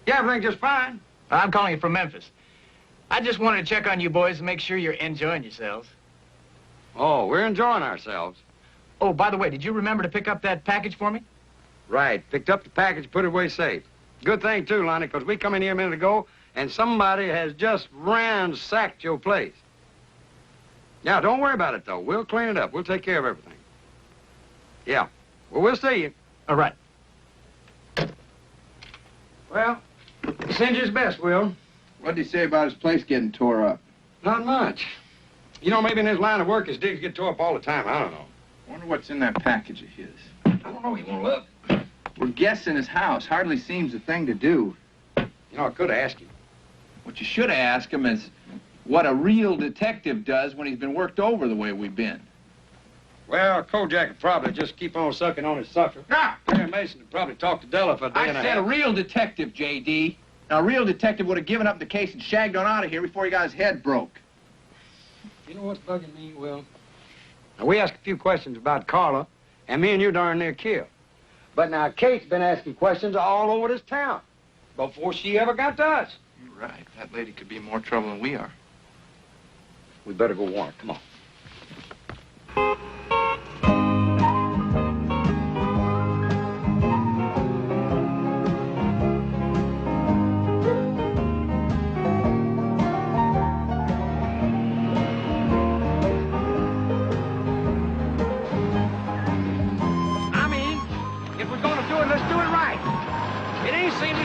Yeah, everything just fine. I'm calling you from Memphis. I just wanted to check on you boys and make sure you're enjoying yourselves. Oh, we're enjoying ourselves. Oh, by the way, did you remember to pick up that package for me? Right. Picked up the package, put it away safe. Good thing, too, Lonnie, because we come in here a minute ago, and somebody has just ransacked your place. Yeah, don't worry about it, though. We'll clean it up. We'll take care of everything. Yeah. Well, we'll see you. All right. Well, send you his best, Will. What'd he say about his place getting tore up? Not much. You know, maybe in his line of work, his digs get tore up all the time. I don't know. Wonder what's in that package of his. I don't know. You want to look? We're guessing his house. Hardly seems the thing to do. You know, I could have asked him. What you should have asked him is what a real detective does when he's been worked over the way we've been. Well, Kojak would probably just keep on sucking on his sucker. Ah! Perry Mason would probably talk to Della for a day and a I said a half. real detective, J.D. Now, a real detective would have given up the case and shagged on out of here before he got his head broke. You know what's bugging me, Will? Now, we asked a few questions about Carla, and me and you darn near killed. But now Kate's been asking questions all over this town before she ever got to us. You're right. That lady could be in more trouble than we are. We better go warn her. Come on.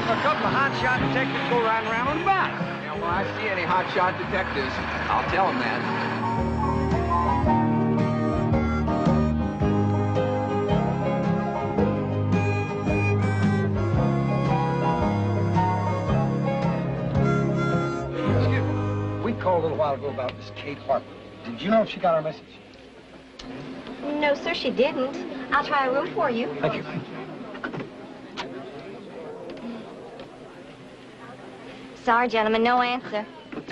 A couple of hotshot detectives go riding around on the bike. Yeah, well, I see any hotshot detectives. I'll tell them that. Excuse me. We called a little while ago about Miss Kate Harper. Did you know if she got our message? No, sir, she didn't. I'll try a room for you. Thank you. Sorry, gentlemen, no answer.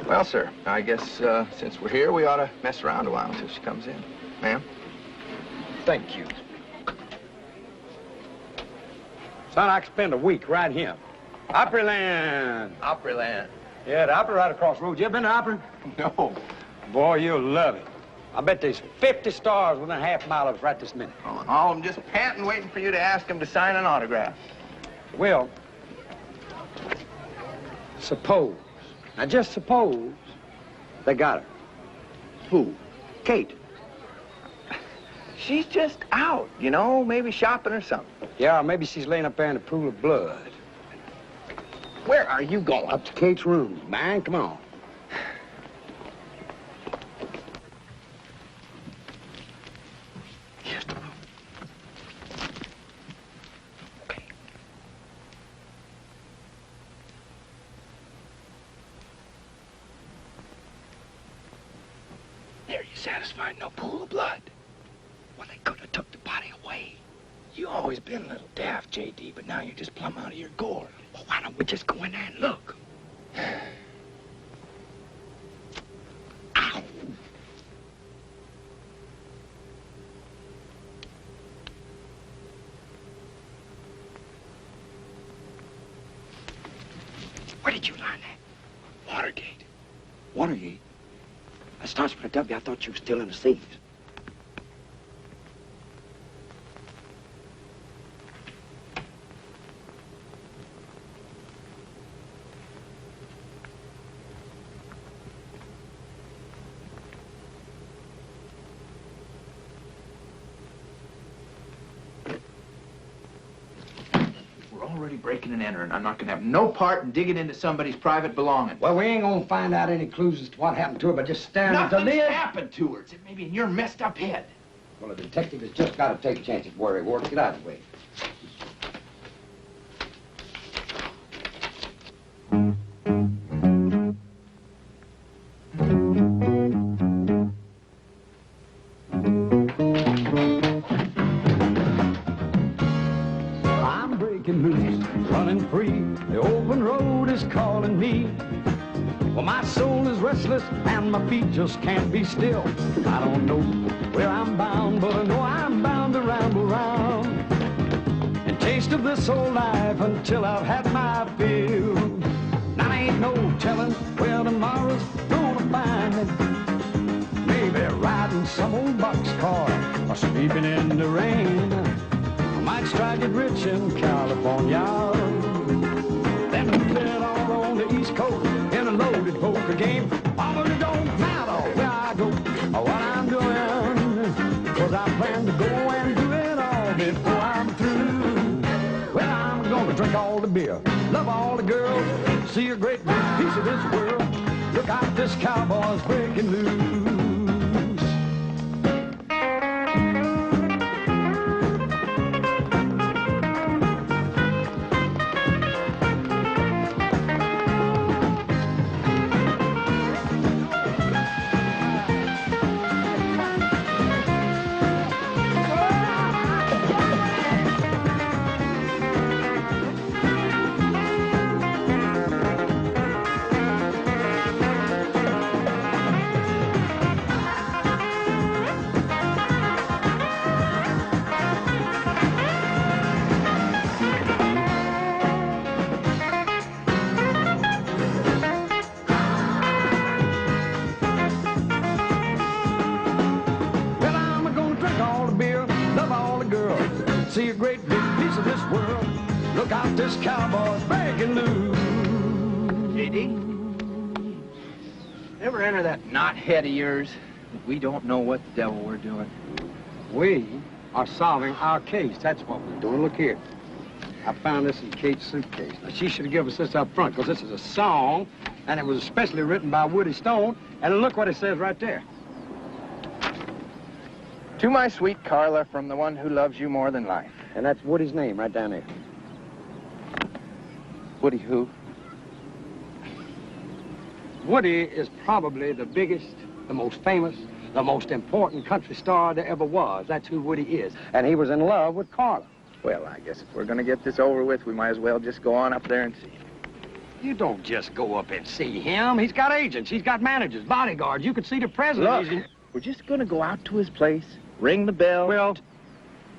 Well, sir, I guess since we're here, we ought to mess around a while until she comes in. Ma'am? Thank you. Son, I could spend a week right here. Opryland. Opryland. Yeah, the Opry right across the road. You ever been to Opry? No. Boy, you'll love it. I bet there's 50 stars within a half mile of us right this minute. Oh, and all of them just panting, waiting for you to ask them to sign an autograph. Well, suppose, now just suppose, they got her. Who? Kate. She's just out, you know, maybe shopping or something. Yeah, or maybe she's laying up there in a pool of blood. Where are you going? Up to Kate's room, man. Come on. Here's the room. Okay. There, you satisfied? No pool of blood. Well, they could have took the body away. You always been a little daft, J.D., but now you're just plumb out of your gourd. Well, why don't we just go in there and look? Ow! Where did you learn that? Watergate. Watergate? That starts with a W. I thought you were still in the seas. Already breaking and entering. I'm not going to have no part in digging into somebody's private belongings. Well, we ain't gonna find out any clues as to what happened to her, but just staring at the Nothing's lid. happened to her. It's maybe in your messed up head. Well, a detective has just got to take chances, Worry Ward. Get out of the way. I'm breaking loose, running free. The open road is calling me. Well, my soul is restless and my feet just can't be still. I don't know where I'm bound, but I know I'm bound to ramble round and taste of this old life until I've had my fill. Now ain't no telling where tomorrow's gonna find me. Maybe riding some old boxcar or sleeping in the rain. I might strike it rich in California, then get all on the East Coast in a loaded poker game. Oh, but it don't matter where I go or what I'm doing, 'cause I plan to go and do it all before I'm through. Well, I'm gonna drink all the beer, love all the girls, see a great big piece of this world. Look out, this cowboy's breaking loose. See a great big piece of this world. Look out, this cowboy's breaking loose. J.D., ever enter that knothead of yours? We don't know what the devil we're doing. We are solving our case. That's what we're doing. Look here. I found this in Kate's suitcase. Now, she should have given us this up front, because this is a song, and it was especially written by Woody Stone. And look what it says right there. To my sweet Carla, from the one who loves you more than life. And that's Woody's name right down there. Woody who? Woody is probably the biggest, the most famous, the most important country star there ever was. That's who Woody is. And he was in love with Carla. Well, I guess if we're going to get this over with, we might as well just go on up there and see him. You don't just go up and see him. He's got agents. He's got managers, bodyguards. You could see the president. Look, we're just going to go out to his place, ring the bell. Well,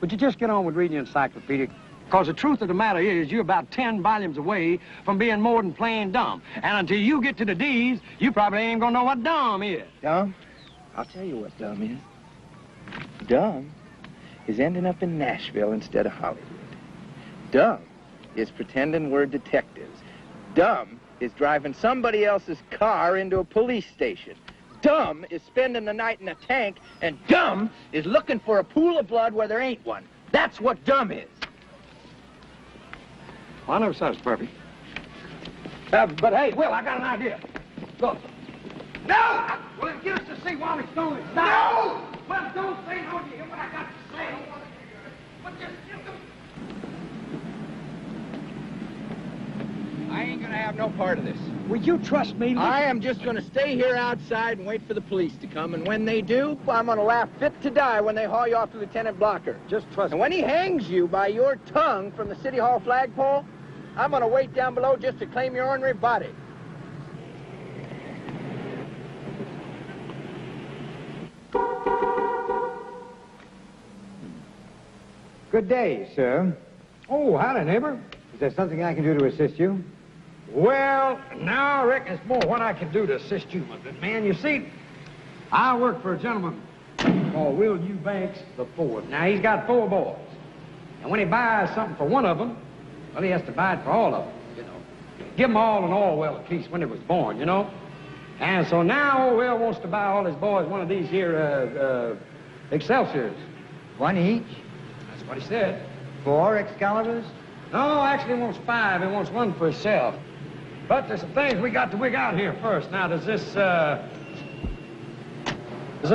would you just get on with reading the encyclopedia? Because the truth of the matter is, you're about 10 volumes away from being more than plain dumb. And until you get to the D's, you probably ain't gonna know what dumb is. Dumb? I'll tell you what dumb is. Dumb is ending up in Nashville instead of Hollywood. Dumb is pretending we're detectives. Dumb is driving somebody else's car into a police station. Dumb is spending the night in a tank, and dumb is looking for a pool of blood where there ain't one. That's what dumb is. Well, I never said it's perfect. But hey, Will, I got an idea. Look. No! Well, then get us to see Wally Stone and stop. No! Well, don't say no. You hear what I got to say? But just get them. I ain't gonna have no part of this. Will you trust me? I am just gonna stay here outside and wait for the police to come, and when they do, I'm gonna laugh fit to die when they haul you off to Lieutenant Blocker. Just trust me. And when he hangs you by your tongue from the City Hall flagpole, I'm gonna wait down below just to claim your ornery body. Good day, sir. Oh, howdy, neighbor. Is there something I can do to assist you? Well, now I reckon it's more what I can do to assist you, my good man. You see, I work for a gentleman called Will Eubanks the Fourth. Now, he's got 4 boys. And when he buys something for one of them, well, he has to buy it for all of them, you know. Give them all an Orwell at least when they was born, you know. And so now Orwell wants to buy all his boys one of these here Excelsiors. One each? That's what he said. 4 Excaliburs? No, actually he wants 5. He wants one for himself. But there's some things we got to wig out here first. Now, does this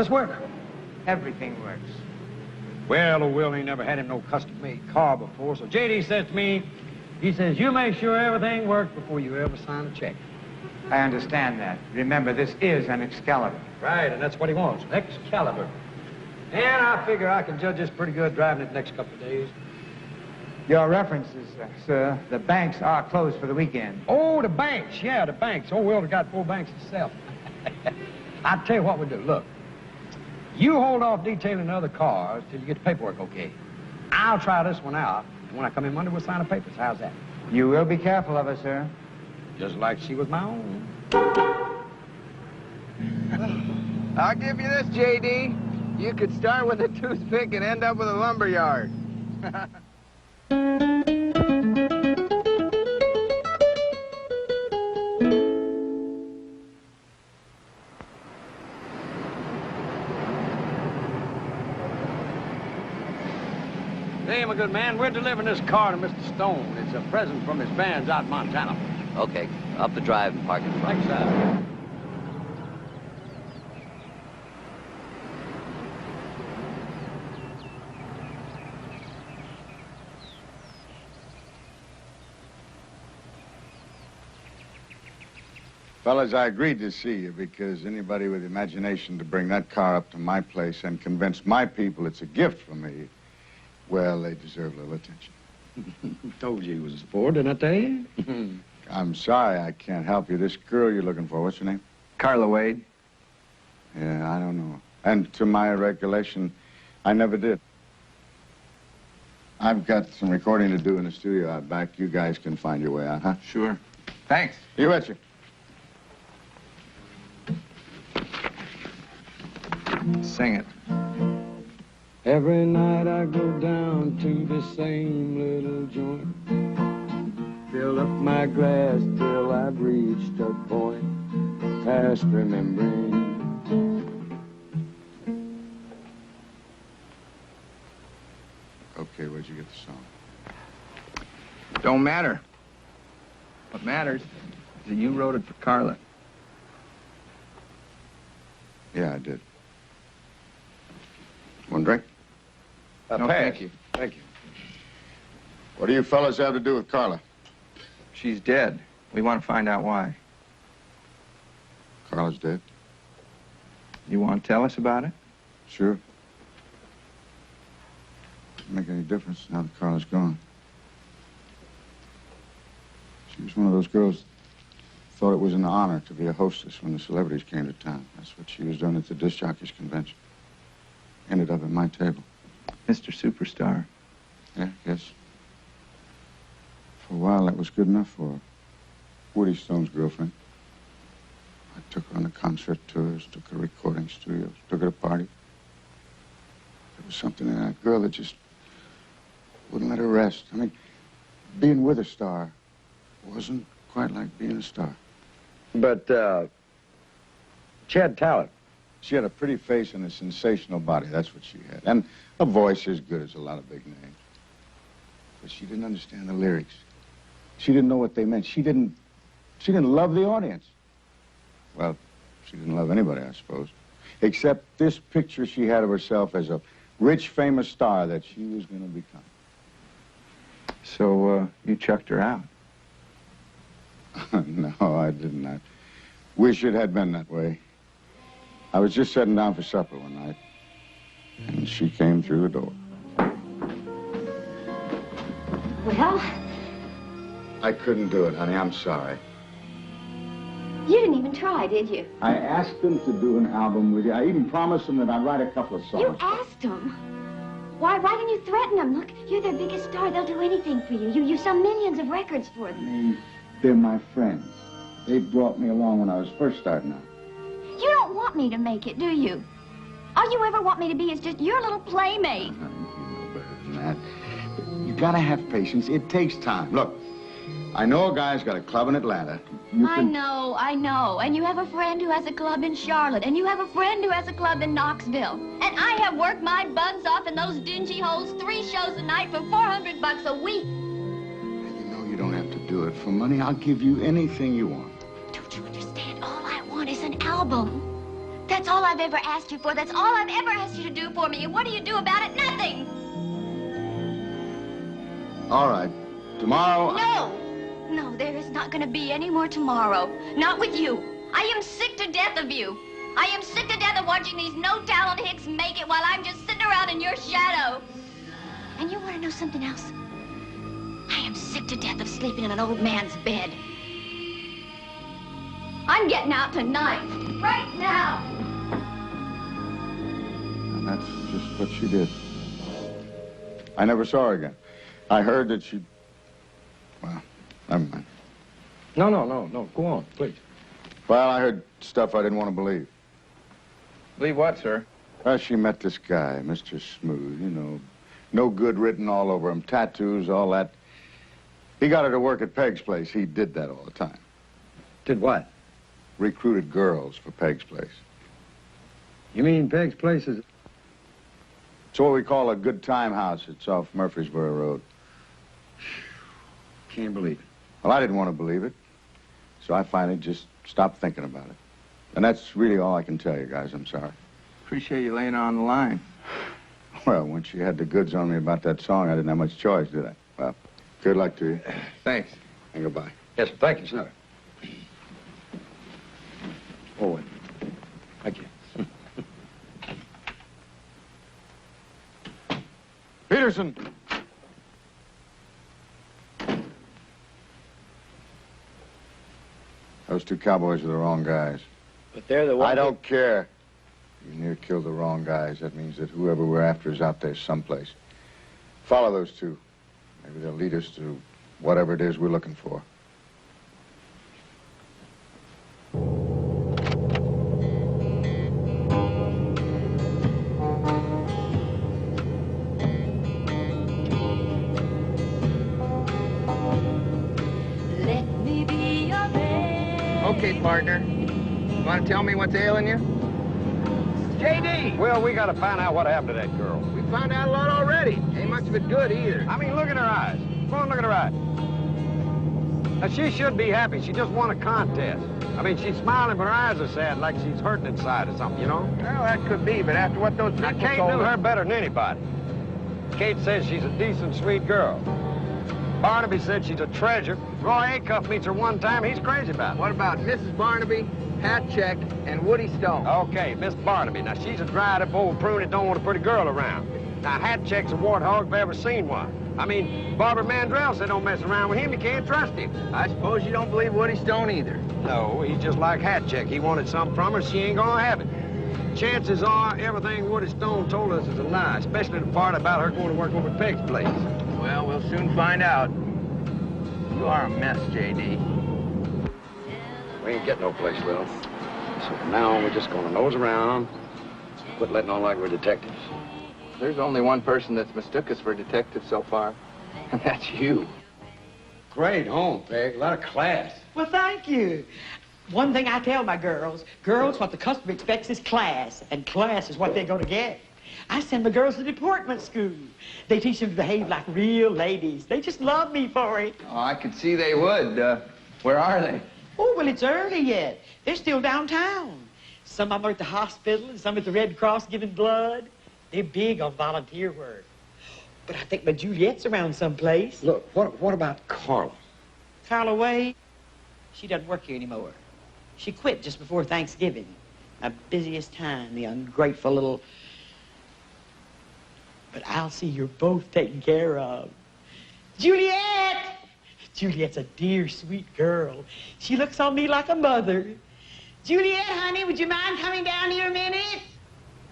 work? Everything works. Well, Will ain't never had him no custom-made car before, so J.D. says to me, he says, you make sure everything works before you ever sign a check. I understand that. Remember, this is an Excalibur. Right, and that's what he wants, an Excalibur. And I figure I can judge this pretty good driving it the next couple of days. Your references, sir. The banks are closed for the weekend. Oh, the banks. Yeah, the banks. Oh, Will's got 4 banks himself. I'll tell you what we do. Look, you hold off detailing the other cars till you get the paperwork okay. I'll try this one out, and when I come in Monday, we'll sign the papers. How's that? You will be careful of her, sir. Just like she was my own. I'll give you this, J.D. You could start with a toothpick and end up with a lumber yard. Hey, my good man, we're delivering this car to Mr. Stone. It's a present from his fans out in Montana. Okay, up the drive and park in front. Thanks, sir. Fellas, I agreed to see you because anybody with imagination to bring that car up to my place and convince my people it's a gift from me, well, they deserve a little attention. Told you he was a sport, didn't I tell you? I'm sorry I can't help you. This girl you're looking for, what's her name? Carla Wade. Yeah, I don't know. And to my recollection, I never did. I've got some recording to do in the studio out back. You guys can find your way out, huh? Sure. Thanks. You betcha. Sing it. Every night I go down to the same little joint, fill up my glass till I've reached a point past remembering. Okay, where'd you get the song? Don't matter. What matters is that you wrote it for Carla. Yeah, I did. One drink? No, thank you. Thank you. What do you fellas have to do with Carla? She's dead. We want to find out why. Carla's dead? You want to tell us about it? Sure. Doesn't make any difference now that Carla's gone. She was one of those girls thought it was an honor to be a hostess when the celebrities came to town. That's what she was doing at the disc jockeys convention. Ended up at my table. Mr. Superstar. Yeah, yes. For a while, that was good enough for her. Woody Stone's girlfriend. I took her on the concert tours, took her to recording studios, took her to parties. There was something in that girl that just wouldn't let her rest. I mean, being with a star wasn't quite like being a star. But, she had talent. She had a pretty face and a sensational body. That's what she had. And a voice as good as a lot of big names. But she didn't understand the lyrics. She didn't know what they meant. She didn't She didn't love the audience. Well, she didn't love anybody, I suppose. Except this picture she had of herself as a rich, famous star that she was going to become. So, you chucked her out? No, I didn't. I wish it had been that way. I was just sitting down for supper one night, and she came through the door. Well, I couldn't do it, honey. I'm sorry. you didn't even try, did you? I asked them to do an album with you. I even promised them that I'd write a couple of songs. You asked them. Why didn't you threaten them? Look, you're their biggest star. They'll do anything for you. You sell millions of records for them. They're my friends. They brought me along when I was first starting out. You don't want me to make it, do you? All you ever want me to be is just your little playmate. You know better than that. You gotta have patience. It takes time. Look, I know a guy's got a club in Atlanta. I know. And you have a friend who has a club in Charlotte, and you have a friend who has a club in Knoxville. And I have worked my buns off in those dingy holes 3 shows a night for $400 a week. You know you don't have to do it for money. I'll give you anything you want. Don't you understand? All I want is an album. That's all I've ever asked you for. That's all I've ever asked you to do for me. And what do you do about it? Nothing. All right. Tomorrow... No, there is not going to be any more tomorrow. Not with you. I am sick to death of you. I am sick to death of watching these no-talent hicks make it while I'm just sitting around in your shadow. And you want to know something else? I am sick to death of sleeping in an old man's bed. I'm getting out tonight. Right now. And that's just what she did. I never saw her again. I heard that she... Well, never mind. No. Go on, please. Well, I heard stuff I didn't want to believe. Believe what, sir? Well, she met this guy, Mr. Smooth, you know. No good written all over him. Tattoos, all that. He got her to work at Peg's place. He did that all the time. Did what? Recruited girls for Peg's place. You mean Peg's place is... It's what we call a good time house. It's off Murfreesboro Road. Can't believe it. Well, I didn't want to believe it, so I finally just stopped thinking about it. And that's really all I can tell you guys. I'm sorry. Appreciate you laying on the line. Well, once you had the goods on me about that song, I didn't have much choice, did I? Well, good luck to you. Thanks. And goodbye. Yes, sir. Thank you, sir. Forward. Thank you. Peterson! Those 2 cowboys are the wrong guys. But they're the ones... I don't care. You near killed the wrong guys. That means that whoever we're after is out there someplace. Follow those 2. Maybe they'll lead us to whatever it is we're looking for. Let me be your man. Okay, partner. You want to tell me what's ailing you? J.D. Well, we got to find out what happened to that girl. We found out a lot already. Ain't much of it good either. I mean, look at her eyes. Come on, look at her eyes. Now, she should be happy. She just won a contest. I mean, she's smiling, but her eyes are sad, like she's hurting inside or something, you know? Well, that could be, but after what those people Kate told knew us... her better than anybody. Kate says she's a decent, sweet girl. Barnaby said she's a treasure. Roy Acuff meets her one time. He's crazy about her. What about Mrs. Barnaby, Hatcheck, and Woody Stone? Okay, Miss Barnaby. Now, she's a dried-up old prune that don't want a pretty girl around. Now, Hatcheck's a warthog if I ever seen one. I mean, Barbara Mandrell said don't mess around with him. You can't trust him. I suppose you don't believe Woody Stone either. No, he's just like Hatcheck. He wanted something from her. She ain't gonna have it. Chances are everything Woody Stone told us is a lie, especially the part about her going to work over at Peg's place. Well, we'll soon find out. You are a mess, J.D. We ain't getting no place, Lil. So from now on, we're just gonna nose around, quit letting on like we're detectives. There's only one person that's mistook us for detectives so far, and that's you. Great home, Peg. A lot of class. Well, thank you. One thing I tell my girls, what the customer expects is class, and class is what they're going to get. I send my girls to deportment school. They teach them to behave like real ladies. They just love me for it. Oh, I could see they would. Where are they? Oh, well, it's early yet. They're still downtown. Some of them are at the hospital and some at the Red Cross giving blood. They're big on volunteer work. But I think my Juliet's around someplace. Look, what about Carla? Carla Wade? She doesn't work here anymore. She quit just before Thanksgiving. My busiest time, the ungrateful little... But I'll see you're both taken care of. Juliet! Juliet's a dear, sweet girl. She looks on me like a mother. Juliet, honey, would you mind coming down here a minute?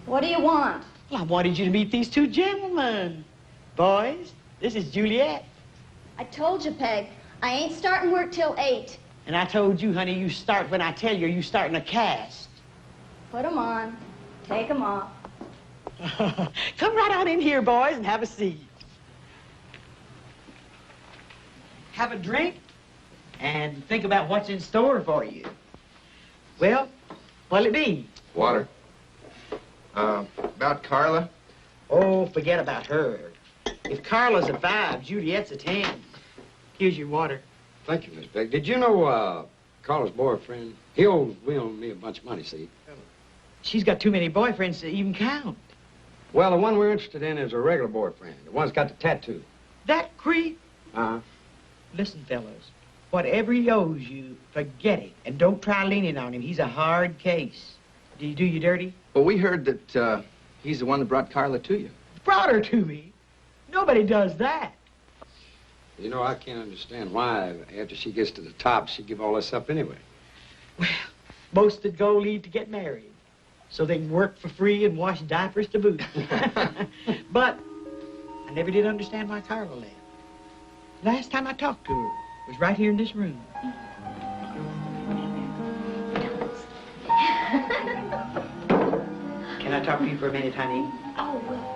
What do you want? Well, I wanted you to meet these two gentlemen. Boys, this is Juliet. I told you, Peg, I ain't starting work till 8. And I told you, honey, you start when I tell you you starting a cast. Put 'em on. Take 'em off. Come right on in here, boys, and have a seat. Have a drink and think about what's in store for you. Well, what'll it be? Water. About Carla? Oh, forget about her. If Carla's a 5, Juliet's a 10. Here's your water. Thank you, Miss Peg. Did you know Carla's boyfriend? We owe me a bunch of money, see? She's got too many boyfriends to even count. Well, the one we're interested in is a regular boyfriend. The one's got the tattoo. That creep? Uh-huh. Listen, fellas, whatever he owes you, forget it. And don't try leaning on him. He's a hard case. Did he do you dirty? Well, we heard that he's the one that brought Carla to you. Brought her to me? Nobody does that. You know, I can't understand why, after she gets to the top, she'd give all this up anyway. Well, most that go leave to get married, so they can work for free and wash diapers to boot. But I never did understand why Carla left. Last time I talked to her was right here in this room. Can I talk to you for a minute, honey? Oh, well,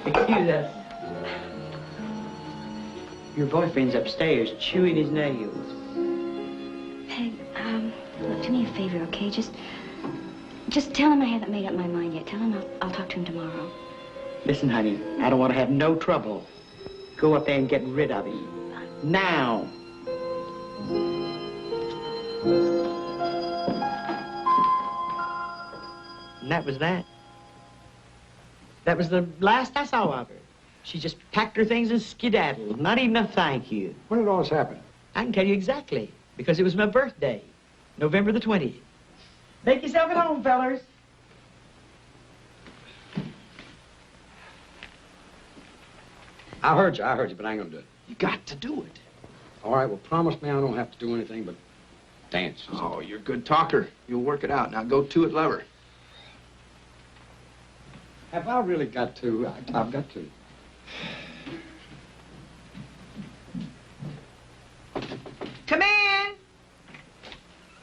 Excuse us. Your boyfriend's upstairs chewing his nails. Peg, look, do me a favor, okay? Just tell him I haven't made up my mind yet. Tell him I'll talk to him tomorrow. Listen, honey, I don't want to have no trouble. Go up there and get rid of him. Now. And that was that. That was the last I saw of her. She just packed her things and skedaddled. Not even a thank you. When did all this happen? I can tell you exactly, because it was my birthday, November the 20th. Make yourself at home, fellers. I heard you, but I ain't gonna do it. You got to do it. All right, well, promise me I don't have to do anything but dance. Oh, you're a good talker. You'll work it out. Now go to it, lover. Have I really got to? I've got to. Come in.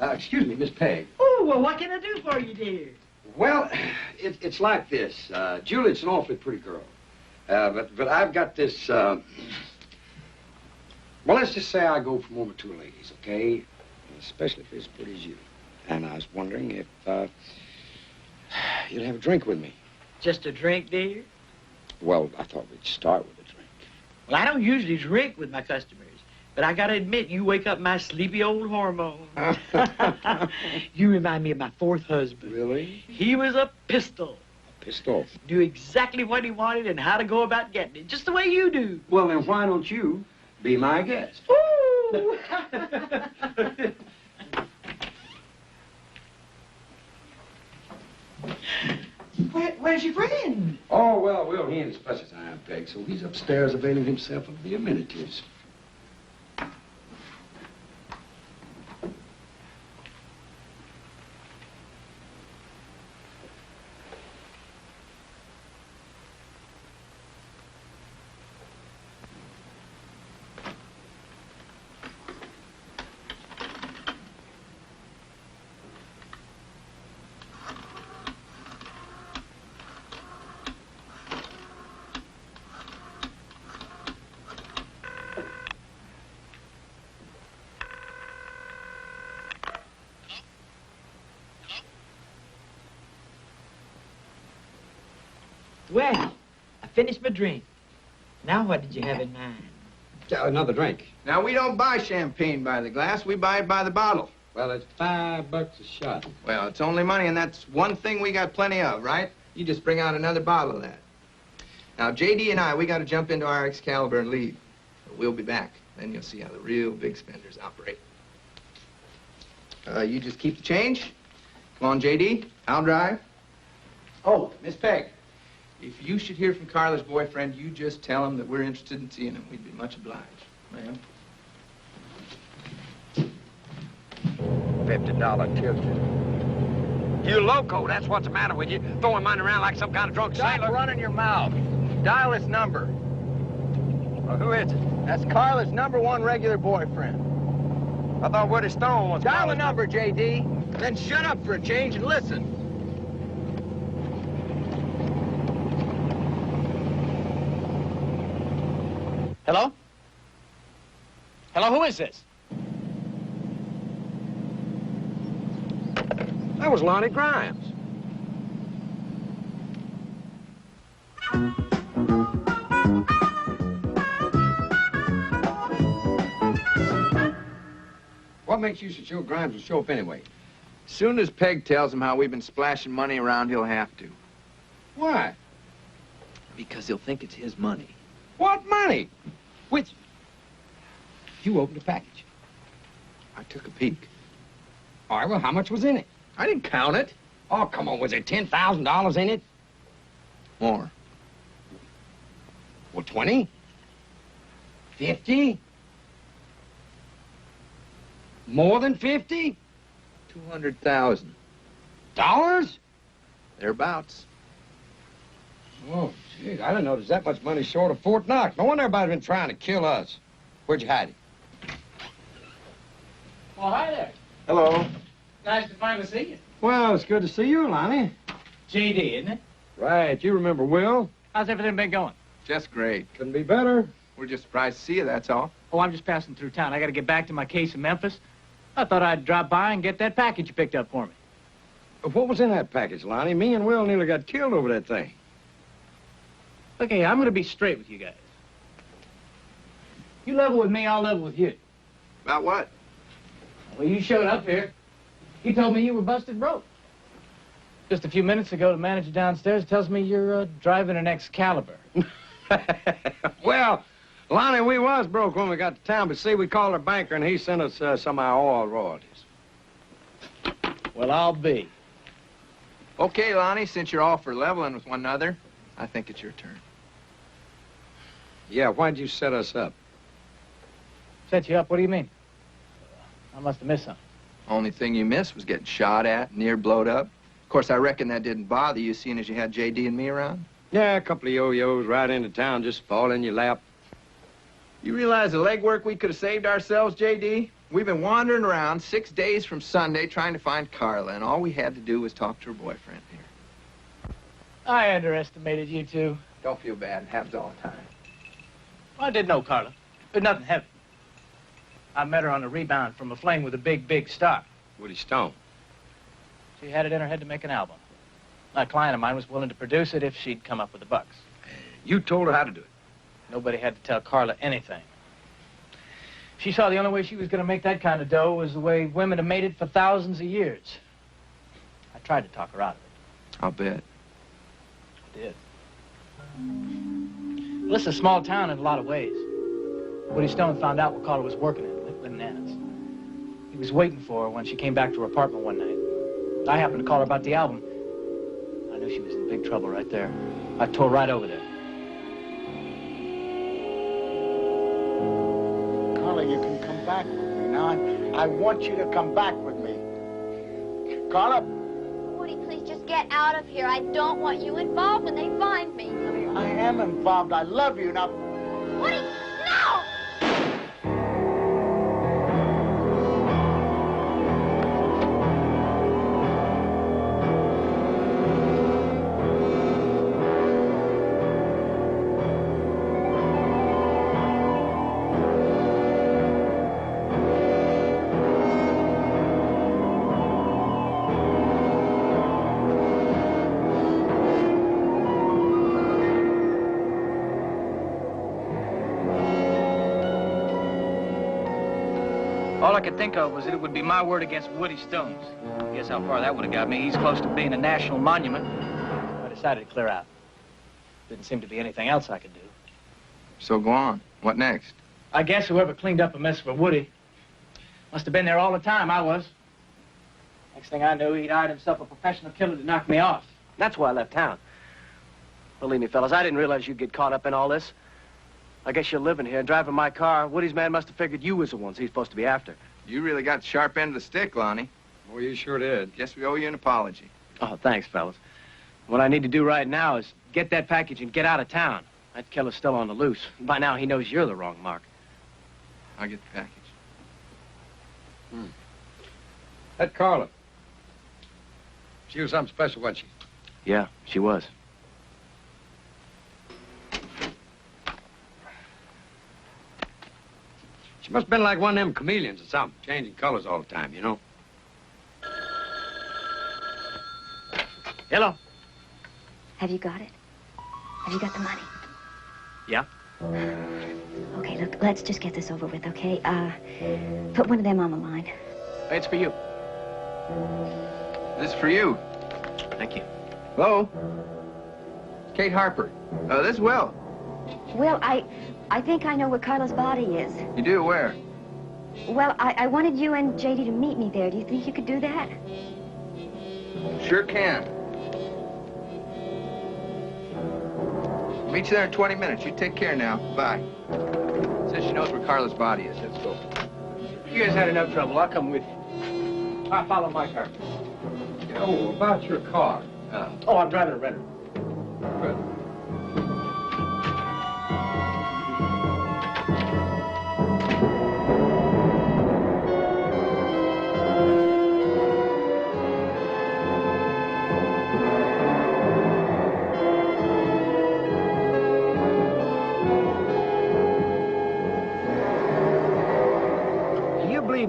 Excuse me, Miss Peg. Oh, well, what can I do for you, dear? Well, it's like this. Juliet's an awfully pretty girl. But I've got this, well, let's just say I go from over two ladies, okay? Especially if it's as pretty as you. And I was wondering if, you'd have a drink with me. Just a drink, dear? Well, I thought we'd start with a drink. Well, I don't usually drink with my customers, but I gotta admit, you wake up my sleepy old hormone. You remind me of my fourth husband. Really? He was a pistol. Pistol? Knew exactly what he wanted and how to go about getting it, just the way you do. Well, then why don't you be my guest? Ooh! Where's your friend? Oh, well, he ain't as fussy as I am, Peg, so he's upstairs availing himself of the amenities. Well, I finished my drink. Now what did you have in mind? Another drink. Now, we don't buy champagne by the glass. We buy it by the bottle. Well, it's $5 a shot. Well, it's only money, and that's one thing we got plenty of, right? You just bring out another bottle of that. Now, J.D. and I, we got to jump into our Excalibur and leave. But we'll be back. Then you'll see how the real big spenders operate. You just keep the change. Come on, J.D. I'll drive. Oh, Miss Peg, if you should hear from Carla's boyfriend, you just tell him that we're interested in seeing him. We'd be much obliged, ma'am. $50 Tuesday. You loco, that's what's the matter with you. Throwing money around like some kind of drunk sailor. Stop running your mouth. Dial this number. Well, who is it? That's Carla's #1 regular boyfriend. I thought Woody Stone was... Dial the number, J.D. Then shut up for a change and listen. Hello? Hello, who is this? That was Lonnie Grimes. What makes you so sure Grimes will show up anyway? Soon as Peg tells him how we've been splashing money around, he'll have to. Why? Because he'll think it's his money. What money? Which? You opened a package. I took a peek. All right, well, how much was in it? I didn't count it. Oh, come on, was there $10,000 in it? More. Well, 20? 50? More than 50? 200,000. Dollars? Thereabouts. Oh, jeez, I didn't know there's that much money short of Fort Knox. No wonder everybody's been trying to kill us. Where'd you hide it? Well, hi there. Hello. Nice to finally see you. Well, it's good to see you, Lonnie. J.D., isn't it? Right, you remember Will? How's everything been going? Just great. Couldn't be better. We're just surprised to see you, that's all. Oh, I'm just passing through town. I got to get back to my case in Memphis. I thought I'd drop by and get that package you picked up for me. What was in that package, Lonnie? Me and Will nearly got killed over that thing. Okay, I'm going to be straight with you guys. You level with me, I'll level with you. About what? Well, you showed up here. You told me you were busted broke. Just a few minutes ago, the manager downstairs tells me you're driving an Excalibur. Well, Lonnie, we was broke when we got to town, but see, we called our banker and he sent us some of our oil royalties. Well, I'll be. Okay, Lonnie, since you're all for leveling with one another, I think it's your turn. Yeah, why'd you set us up? Set you up? What do you mean? I must have missed something. Only thing you missed was getting shot at, near blowed up. Of course, I reckon that didn't bother you, seeing as you had J.D. and me around. Yeah, a couple of yo-yos right into town, just fall in your lap. You realize the legwork we could have saved ourselves, J.D.? We've been wandering around 6 days from Sunday trying to find Carla, and all we had to do was talk to her boyfriend here. I underestimated you two. Don't feel bad. It happens all the time. Well, I did know Carla, but nothing heavy. I met her on a rebound from a fling with a big, big star. Woody Stone. She had it in her head to make an album. A client of mine was willing to produce it if she'd come up with the bucks. You told her how to do it. Nobody had to tell Carla anything. She saw the only way she was going to make that kind of dough was the way women have made it for thousands of years. I tried to talk her out of it. I'll bet. I did. Well, this is a small town in a lot of ways. Woody Stone found out what Carla was working at Bananas. He was waiting for her when she came back to her apartment one night. I happened to call her about the album. I knew she was in big trouble right there. I tore right over there. Carla, you can come back with me. Now, I want you to come back with me. Carla? Woody, please just get out of here. I don't want you involved when they find me. I am involved. I love you. Now... Woody, no! could think of was that it would be my word against Woody Stone's. Guess how far that would have got me. He's close to being a national monument. I decided to clear out. Didn't seem to be anything else I could do. So go on. What next? I guess whoever cleaned up a mess for Woody must have been there all the time. I was. Next thing I knew, he'd hired himself a professional killer to knock me off. That's why I left town. Believe me, fellas, I didn't realize you'd get caught up in all this. I guess you're living here and driving my car. Woody's man must have figured you was the ones he's supposed to be after. You really got the sharp end of the stick, Lonnie. Oh, you sure did. Guess we owe you an apology. Oh, thanks, fellas. What I need to do right now is get that package and get out of town. That killer's still on the loose. By now, he knows you're the wrong mark. I'll get the package. That Carla. She was something special, wasn't she? Yeah, she was. She must have been like one of them chameleons or something, changing colors all the time, you know? Hello. Have you got it? Have you got the money? Yeah. Okay, look, let's just get this over with, okay? Put one of them on the line. It's for you. This is for you. Thank you. Hello? Kate Harper. This is Will. Will, I think I know where Carla's body is. You do? Where? Well, I wanted you and JD to meet me there. Do you think you could do that? Sure can. Meet you there in 20 minutes. You take care now. Bye. Says she knows where Carla's body is. Let's go. You guys had enough trouble. I'll come with you. I'll follow my car. Oh, about your car. Oh, I'm driving a Redder. Good.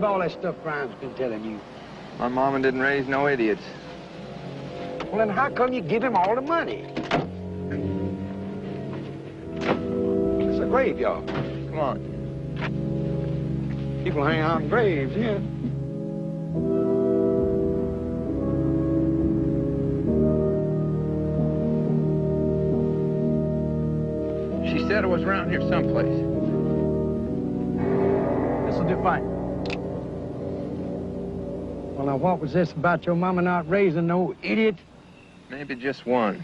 All that stuff Brian's been telling you. My mama didn't raise no idiots. Well, then how come you give him all the money? It's a graveyard. Come on. People hang out in graves, yeah. She said it was around here someplace. This'll do fine. Well, now, what was this about your mama not raising no idiot? Maybe just one.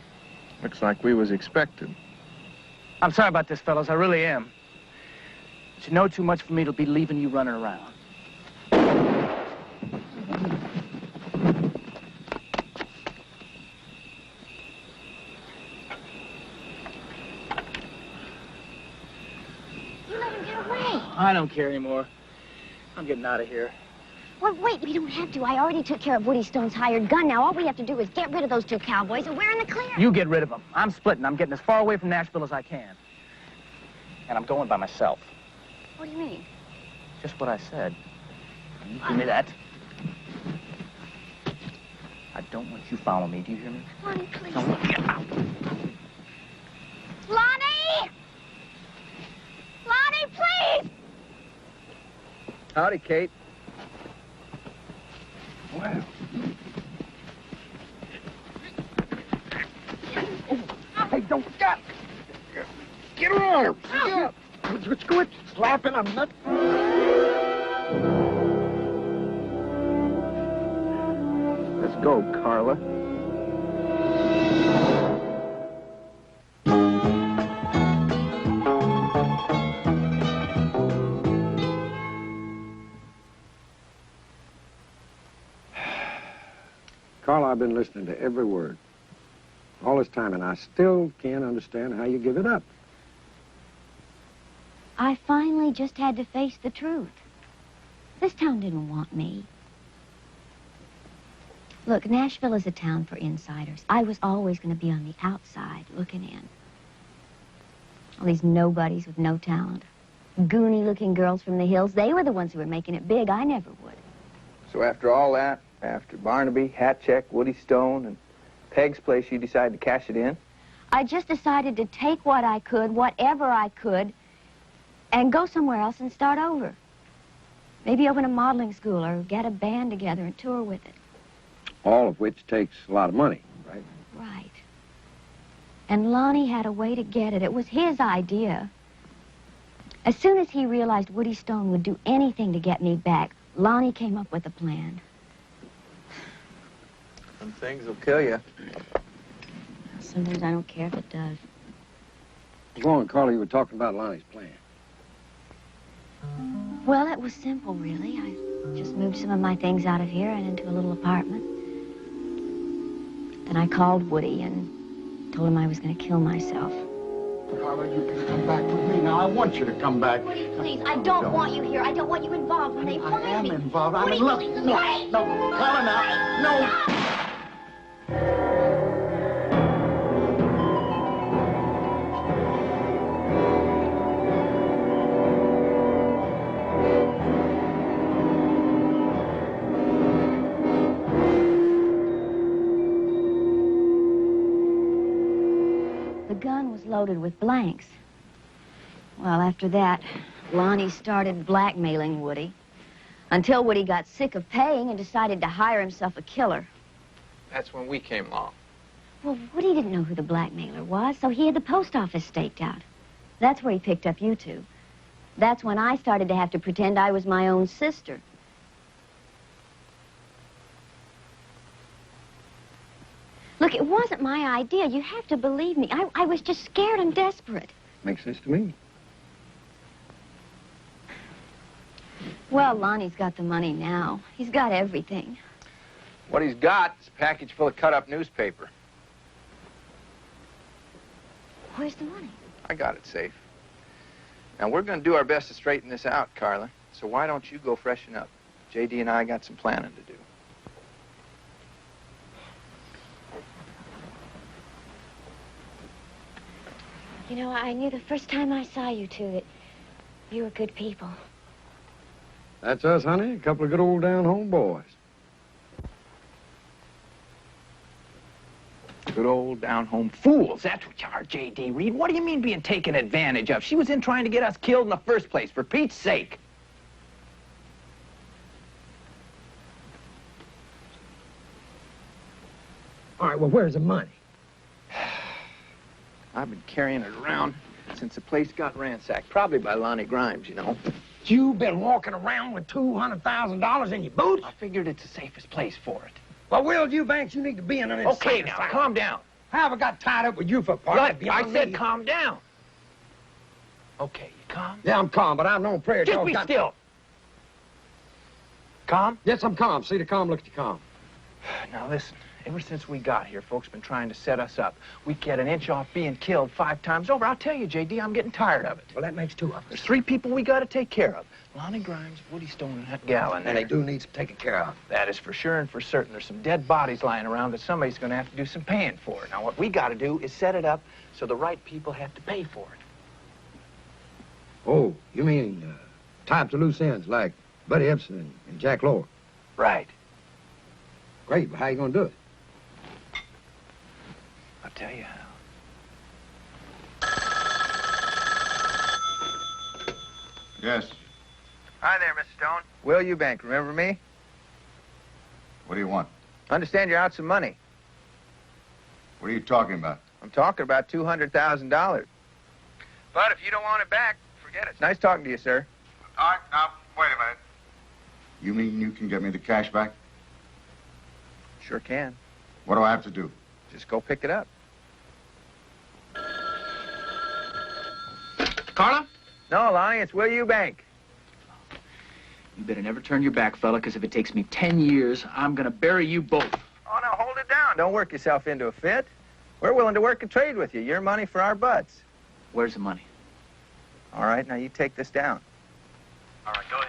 Looks like we was expected. I'm sorry about this, fellas. I really am. But you know too much for me to be leaving you running around. You let him get away. I don't care anymore. I'm getting out of here. Well, wait, we don't have to. I already took care of Woody Stone's hired gun. Now all we have to do is get rid of those two cowboys, and we're in the clear. You get rid of them. I'm splitting. I'm getting as far away from Nashville as I can. And I'm going by myself. What do you mean? Just what I said. You give me that. I don't want you following me. Do you hear me? Lonnie, please. Don't get out. Lonnie! Lonnie, please! Howdy, Kate. Well. Hey, don't get her on her. Just quit slapping a nut. Let's go, Carla. Carla, I've been listening to every word all this time, and I still can't understand how you give it up. I finally just had to face the truth. This town didn't want me. Look, Nashville is a town for insiders. I was always going to be on the outside looking in. All these nobodies with no talent. Goony-looking girls from the hills, they were the ones who were making it big. I never would. So after all that, after Barnaby, Hatcheck, Woody Stone, and Peg's place, you decided to cash it in? I just decided to take what I could, whatever I could, and go somewhere else and start over. Maybe open a modeling school or get a band together and tour with it. All of which takes a lot of money, right? Right. And Lonnie had a way to get it. It was his idea. As soon as he realized Woody Stone would do anything to get me back, Lonnie came up with a plan. Some things will kill you. Sometimes I don't care if it does. Go on, Carla, you were talking about Lonnie's plan. Well, it was simple, really. I just moved some of my things out of here and into a little apartment. Then I called Woody and told him I was going to kill myself. Carla, you can come back with me. Now, I want you to come back. Woody, please, I don't want you here. I don't want you involved when they find me. I am involved. Woody, I mean, look, please, no, wait. no, Carla, now, no. The gun was loaded with blanks. Well, after that, Lonnie started blackmailing Woody until Woody got sick of paying and decided to hire himself a killer. That's when we came along. Well, Woody didn't know who the blackmailer was, so he had the post office staked out. That's where he picked up you two. That's when I started to have to pretend I was my own sister. Look, it wasn't my idea. You have to believe me. I was just scared and desperate. Makes sense to me. Well, Lonnie's got the money now. He's got everything. What he's got is a package full of cut-up newspaper. Where's the money? I got it safe. Now, we're going to do our best to straighten this out, Carla. So why don't you go freshen up? J.D. and I got some planning to do. You know, I knew the first time I saw you two that you were good people. That's us, honey. A couple of good old down-home boys. Good old down-home fools. That's what you are, J.D. Reed. What do you mean being taken advantage of? She was in trying to get us killed in the first place, for Pete's sake. All right, well, where's the money? I've been carrying it around since the place got ransacked. Probably by Lonnie Grimes, you know. You've been walking around with $200,000 in your boots? I figured it's the safest place for it. Well, Will Eubanks, you need to be in an Okay, insane now, asylum. calm down. How have I got tied up with you for a part? Look, I said calm down. Okay, you calm? Yeah, I'm calm, but I've known prayer Just dogs be got... still. Calm? Yes, I'm calm. See the calm, look at the calm. Now, listen. Ever since we got here, folks been trying to set us up. We get an inch off being killed 5 times over. I'll tell you, J.D., I'm getting tired of it. Well, that makes 2 of us. There's 3 people we got to take care of. Lonnie Grimes, Woody Stone, and that gal in there. And they do need some taking care of. That is for sure and for certain. There's some dead bodies lying around that somebody's going to have to do some paying for. Now, what we got to do is set it up so the right people have to pay for it. Oh, you mean tie up the loose ends like Buddy Epson and Jack Lohr? Right. Great, but how you going to do it? I'll tell you how. Yes. Hi there, Mr. Stone. Will Eubank, remember me? What do you want? Understand you're out some money. What are you talking about? I'm talking about $200,000. But if you don't want it back, forget it. It's nice talking to you, sir. All right, now, wait a minute. You mean you can get me the cash back? Sure can. What do I have to do? Just go pick it up. Carla? No, Lonnie, it's Will Eubank. You better never turn your back, fella, because if it takes me 10 years, I'm gonna bury you both. Oh, now, hold it down. Don't work yourself into a fit. We're willing to work a trade with you. Your money for our butts. Where's the money? All right, now you take this down. All right, go ahead.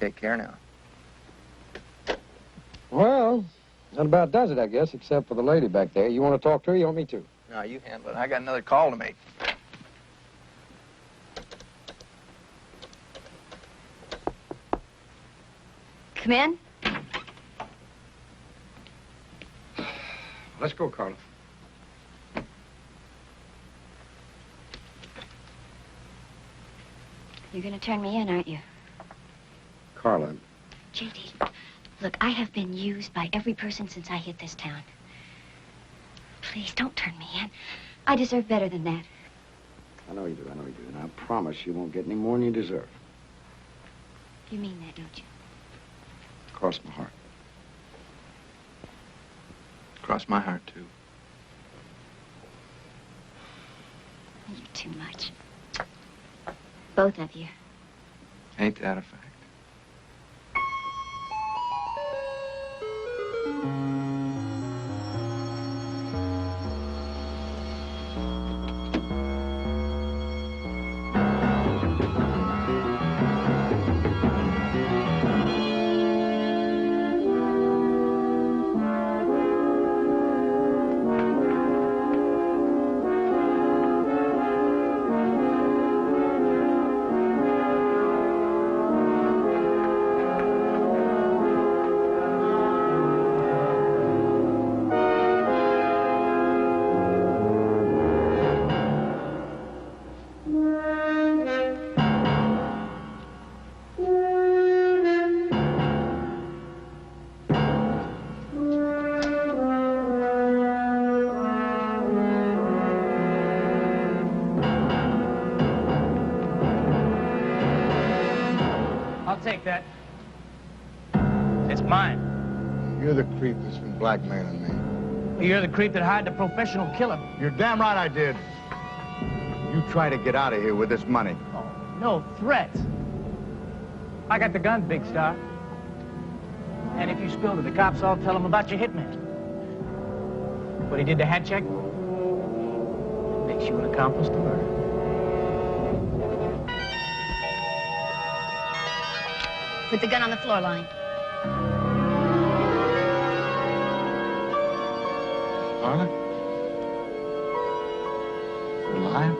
Take care now. Well, that about does it, I guess, except for the lady back there. You want to talk to her? You want me to? No, you handle it. I got another call to make. Come in. Let's go, Carla. You're gonna turn me in, aren't you? Carla. J.D., look, I have been used by every person since I hit this town. Please, don't turn me in. I deserve better than that. I know you do, and I promise you won't get any more than you deserve. You mean that, don't you? Cross my heart. Cross my heart, too. You're too much. Both of you. Ain't that a fact? I'll take that. It's mine. You're the creep that's been blackmailing me. You're the creep that hired the professional killer. You're damn right I did. You try to get out of here with this money. Oh, no threats. I got the gun, Big Star. And if you spill to the cops, I'll tell them about your hitman. But he did the hat check. Makes you an accomplice to murder. Put the gun on the floor line. Carla? You're alive?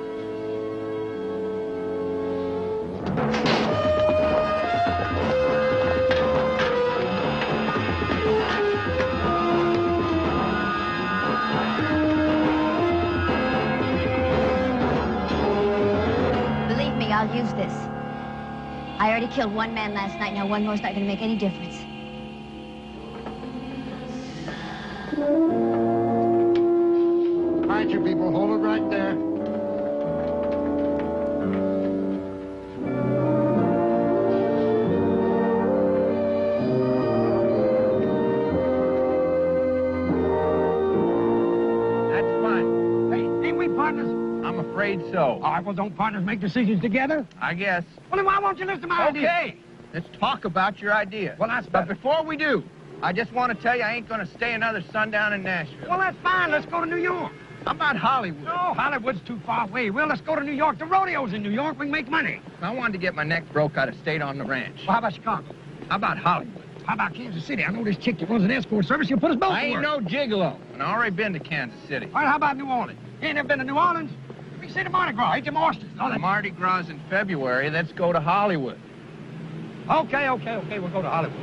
Believe me, I'll use this. I already killed one man last night. Now one more's not going to make any difference. All right, you people, hold it right there. That's fine. Hey, ain't we partners? I'm afraid so. All right, well, don't partners make decisions together? I guess. Well, then why won't you listen to my idea? Okay, let's talk about your idea. Well, that's But better. before we do, I just want to tell you I ain't going to stay another sundown in Nashville. Well, that's fine. Let's go to New York. How about Hollywood? No, Hollywood's too far away. Well, let's go to New York. The rodeo's in New York. We can make money. If I wanted to get my neck broke, I'd have stayed on the ranch. Well, how about Chicago? How about Hollywood? How about Kansas City? I know this chick that runs an escort service. She'll put us both I to ain't work. no gigolo, and I already been to Kansas City. All right, how about New Orleans? You ain't never been to New Orleans? We can see the Mardi Gras. Eat them oysters. All that. Mardi Gras in February. Let's go to Hollywood. Okay. We'll go to Hollywood.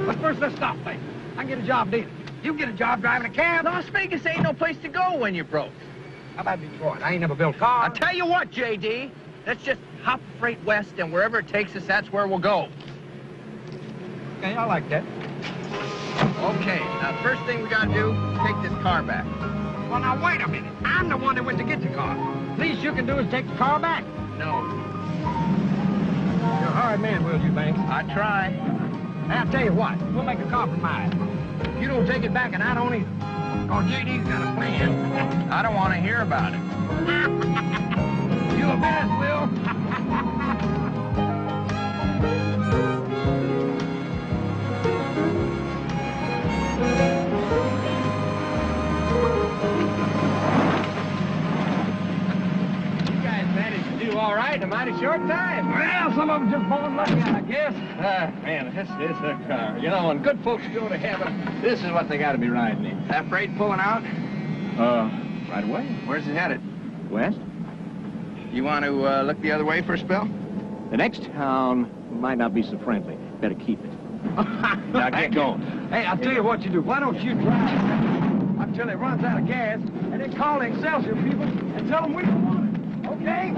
But first, let's stop things. I can get a job dealing. You can get a job driving a cab. Las Vegas ain't no place to go when you're broke. How about Detroit? I ain't never built cars. I'll tell you what, J.D. Let's just hop freight west, and wherever it takes us, that's where we'll go. Okay, I like that. Okay, now first thing we gotta do, take this car back. Well, now, wait a minute. I'm the one that went to get the car. Least you can do is take the car back. No. You're a hard man, Will you, Banks? I try. Hey, I'll tell you what. We'll make a compromise. You don't take it back, and I don't either. Oh, J.D.'s got a plan. I don't want to hear about it. You a mess, Will. You guys managed to do all right in a mighty short time. Well, some of them just born lucky, I guess. Man, this is a car. You know, when good folks go to heaven, this is what they got to be riding in. That freight pulling out? Right away. Where's it headed? West? You want to look the other way for a spell? The next town might not be so friendly. Better keep it. Now get going. Hey, I'll tell you what you do. Why don't you drive until it runs out of gas, and then call the Excelsior people and tell them we don't want it, okay?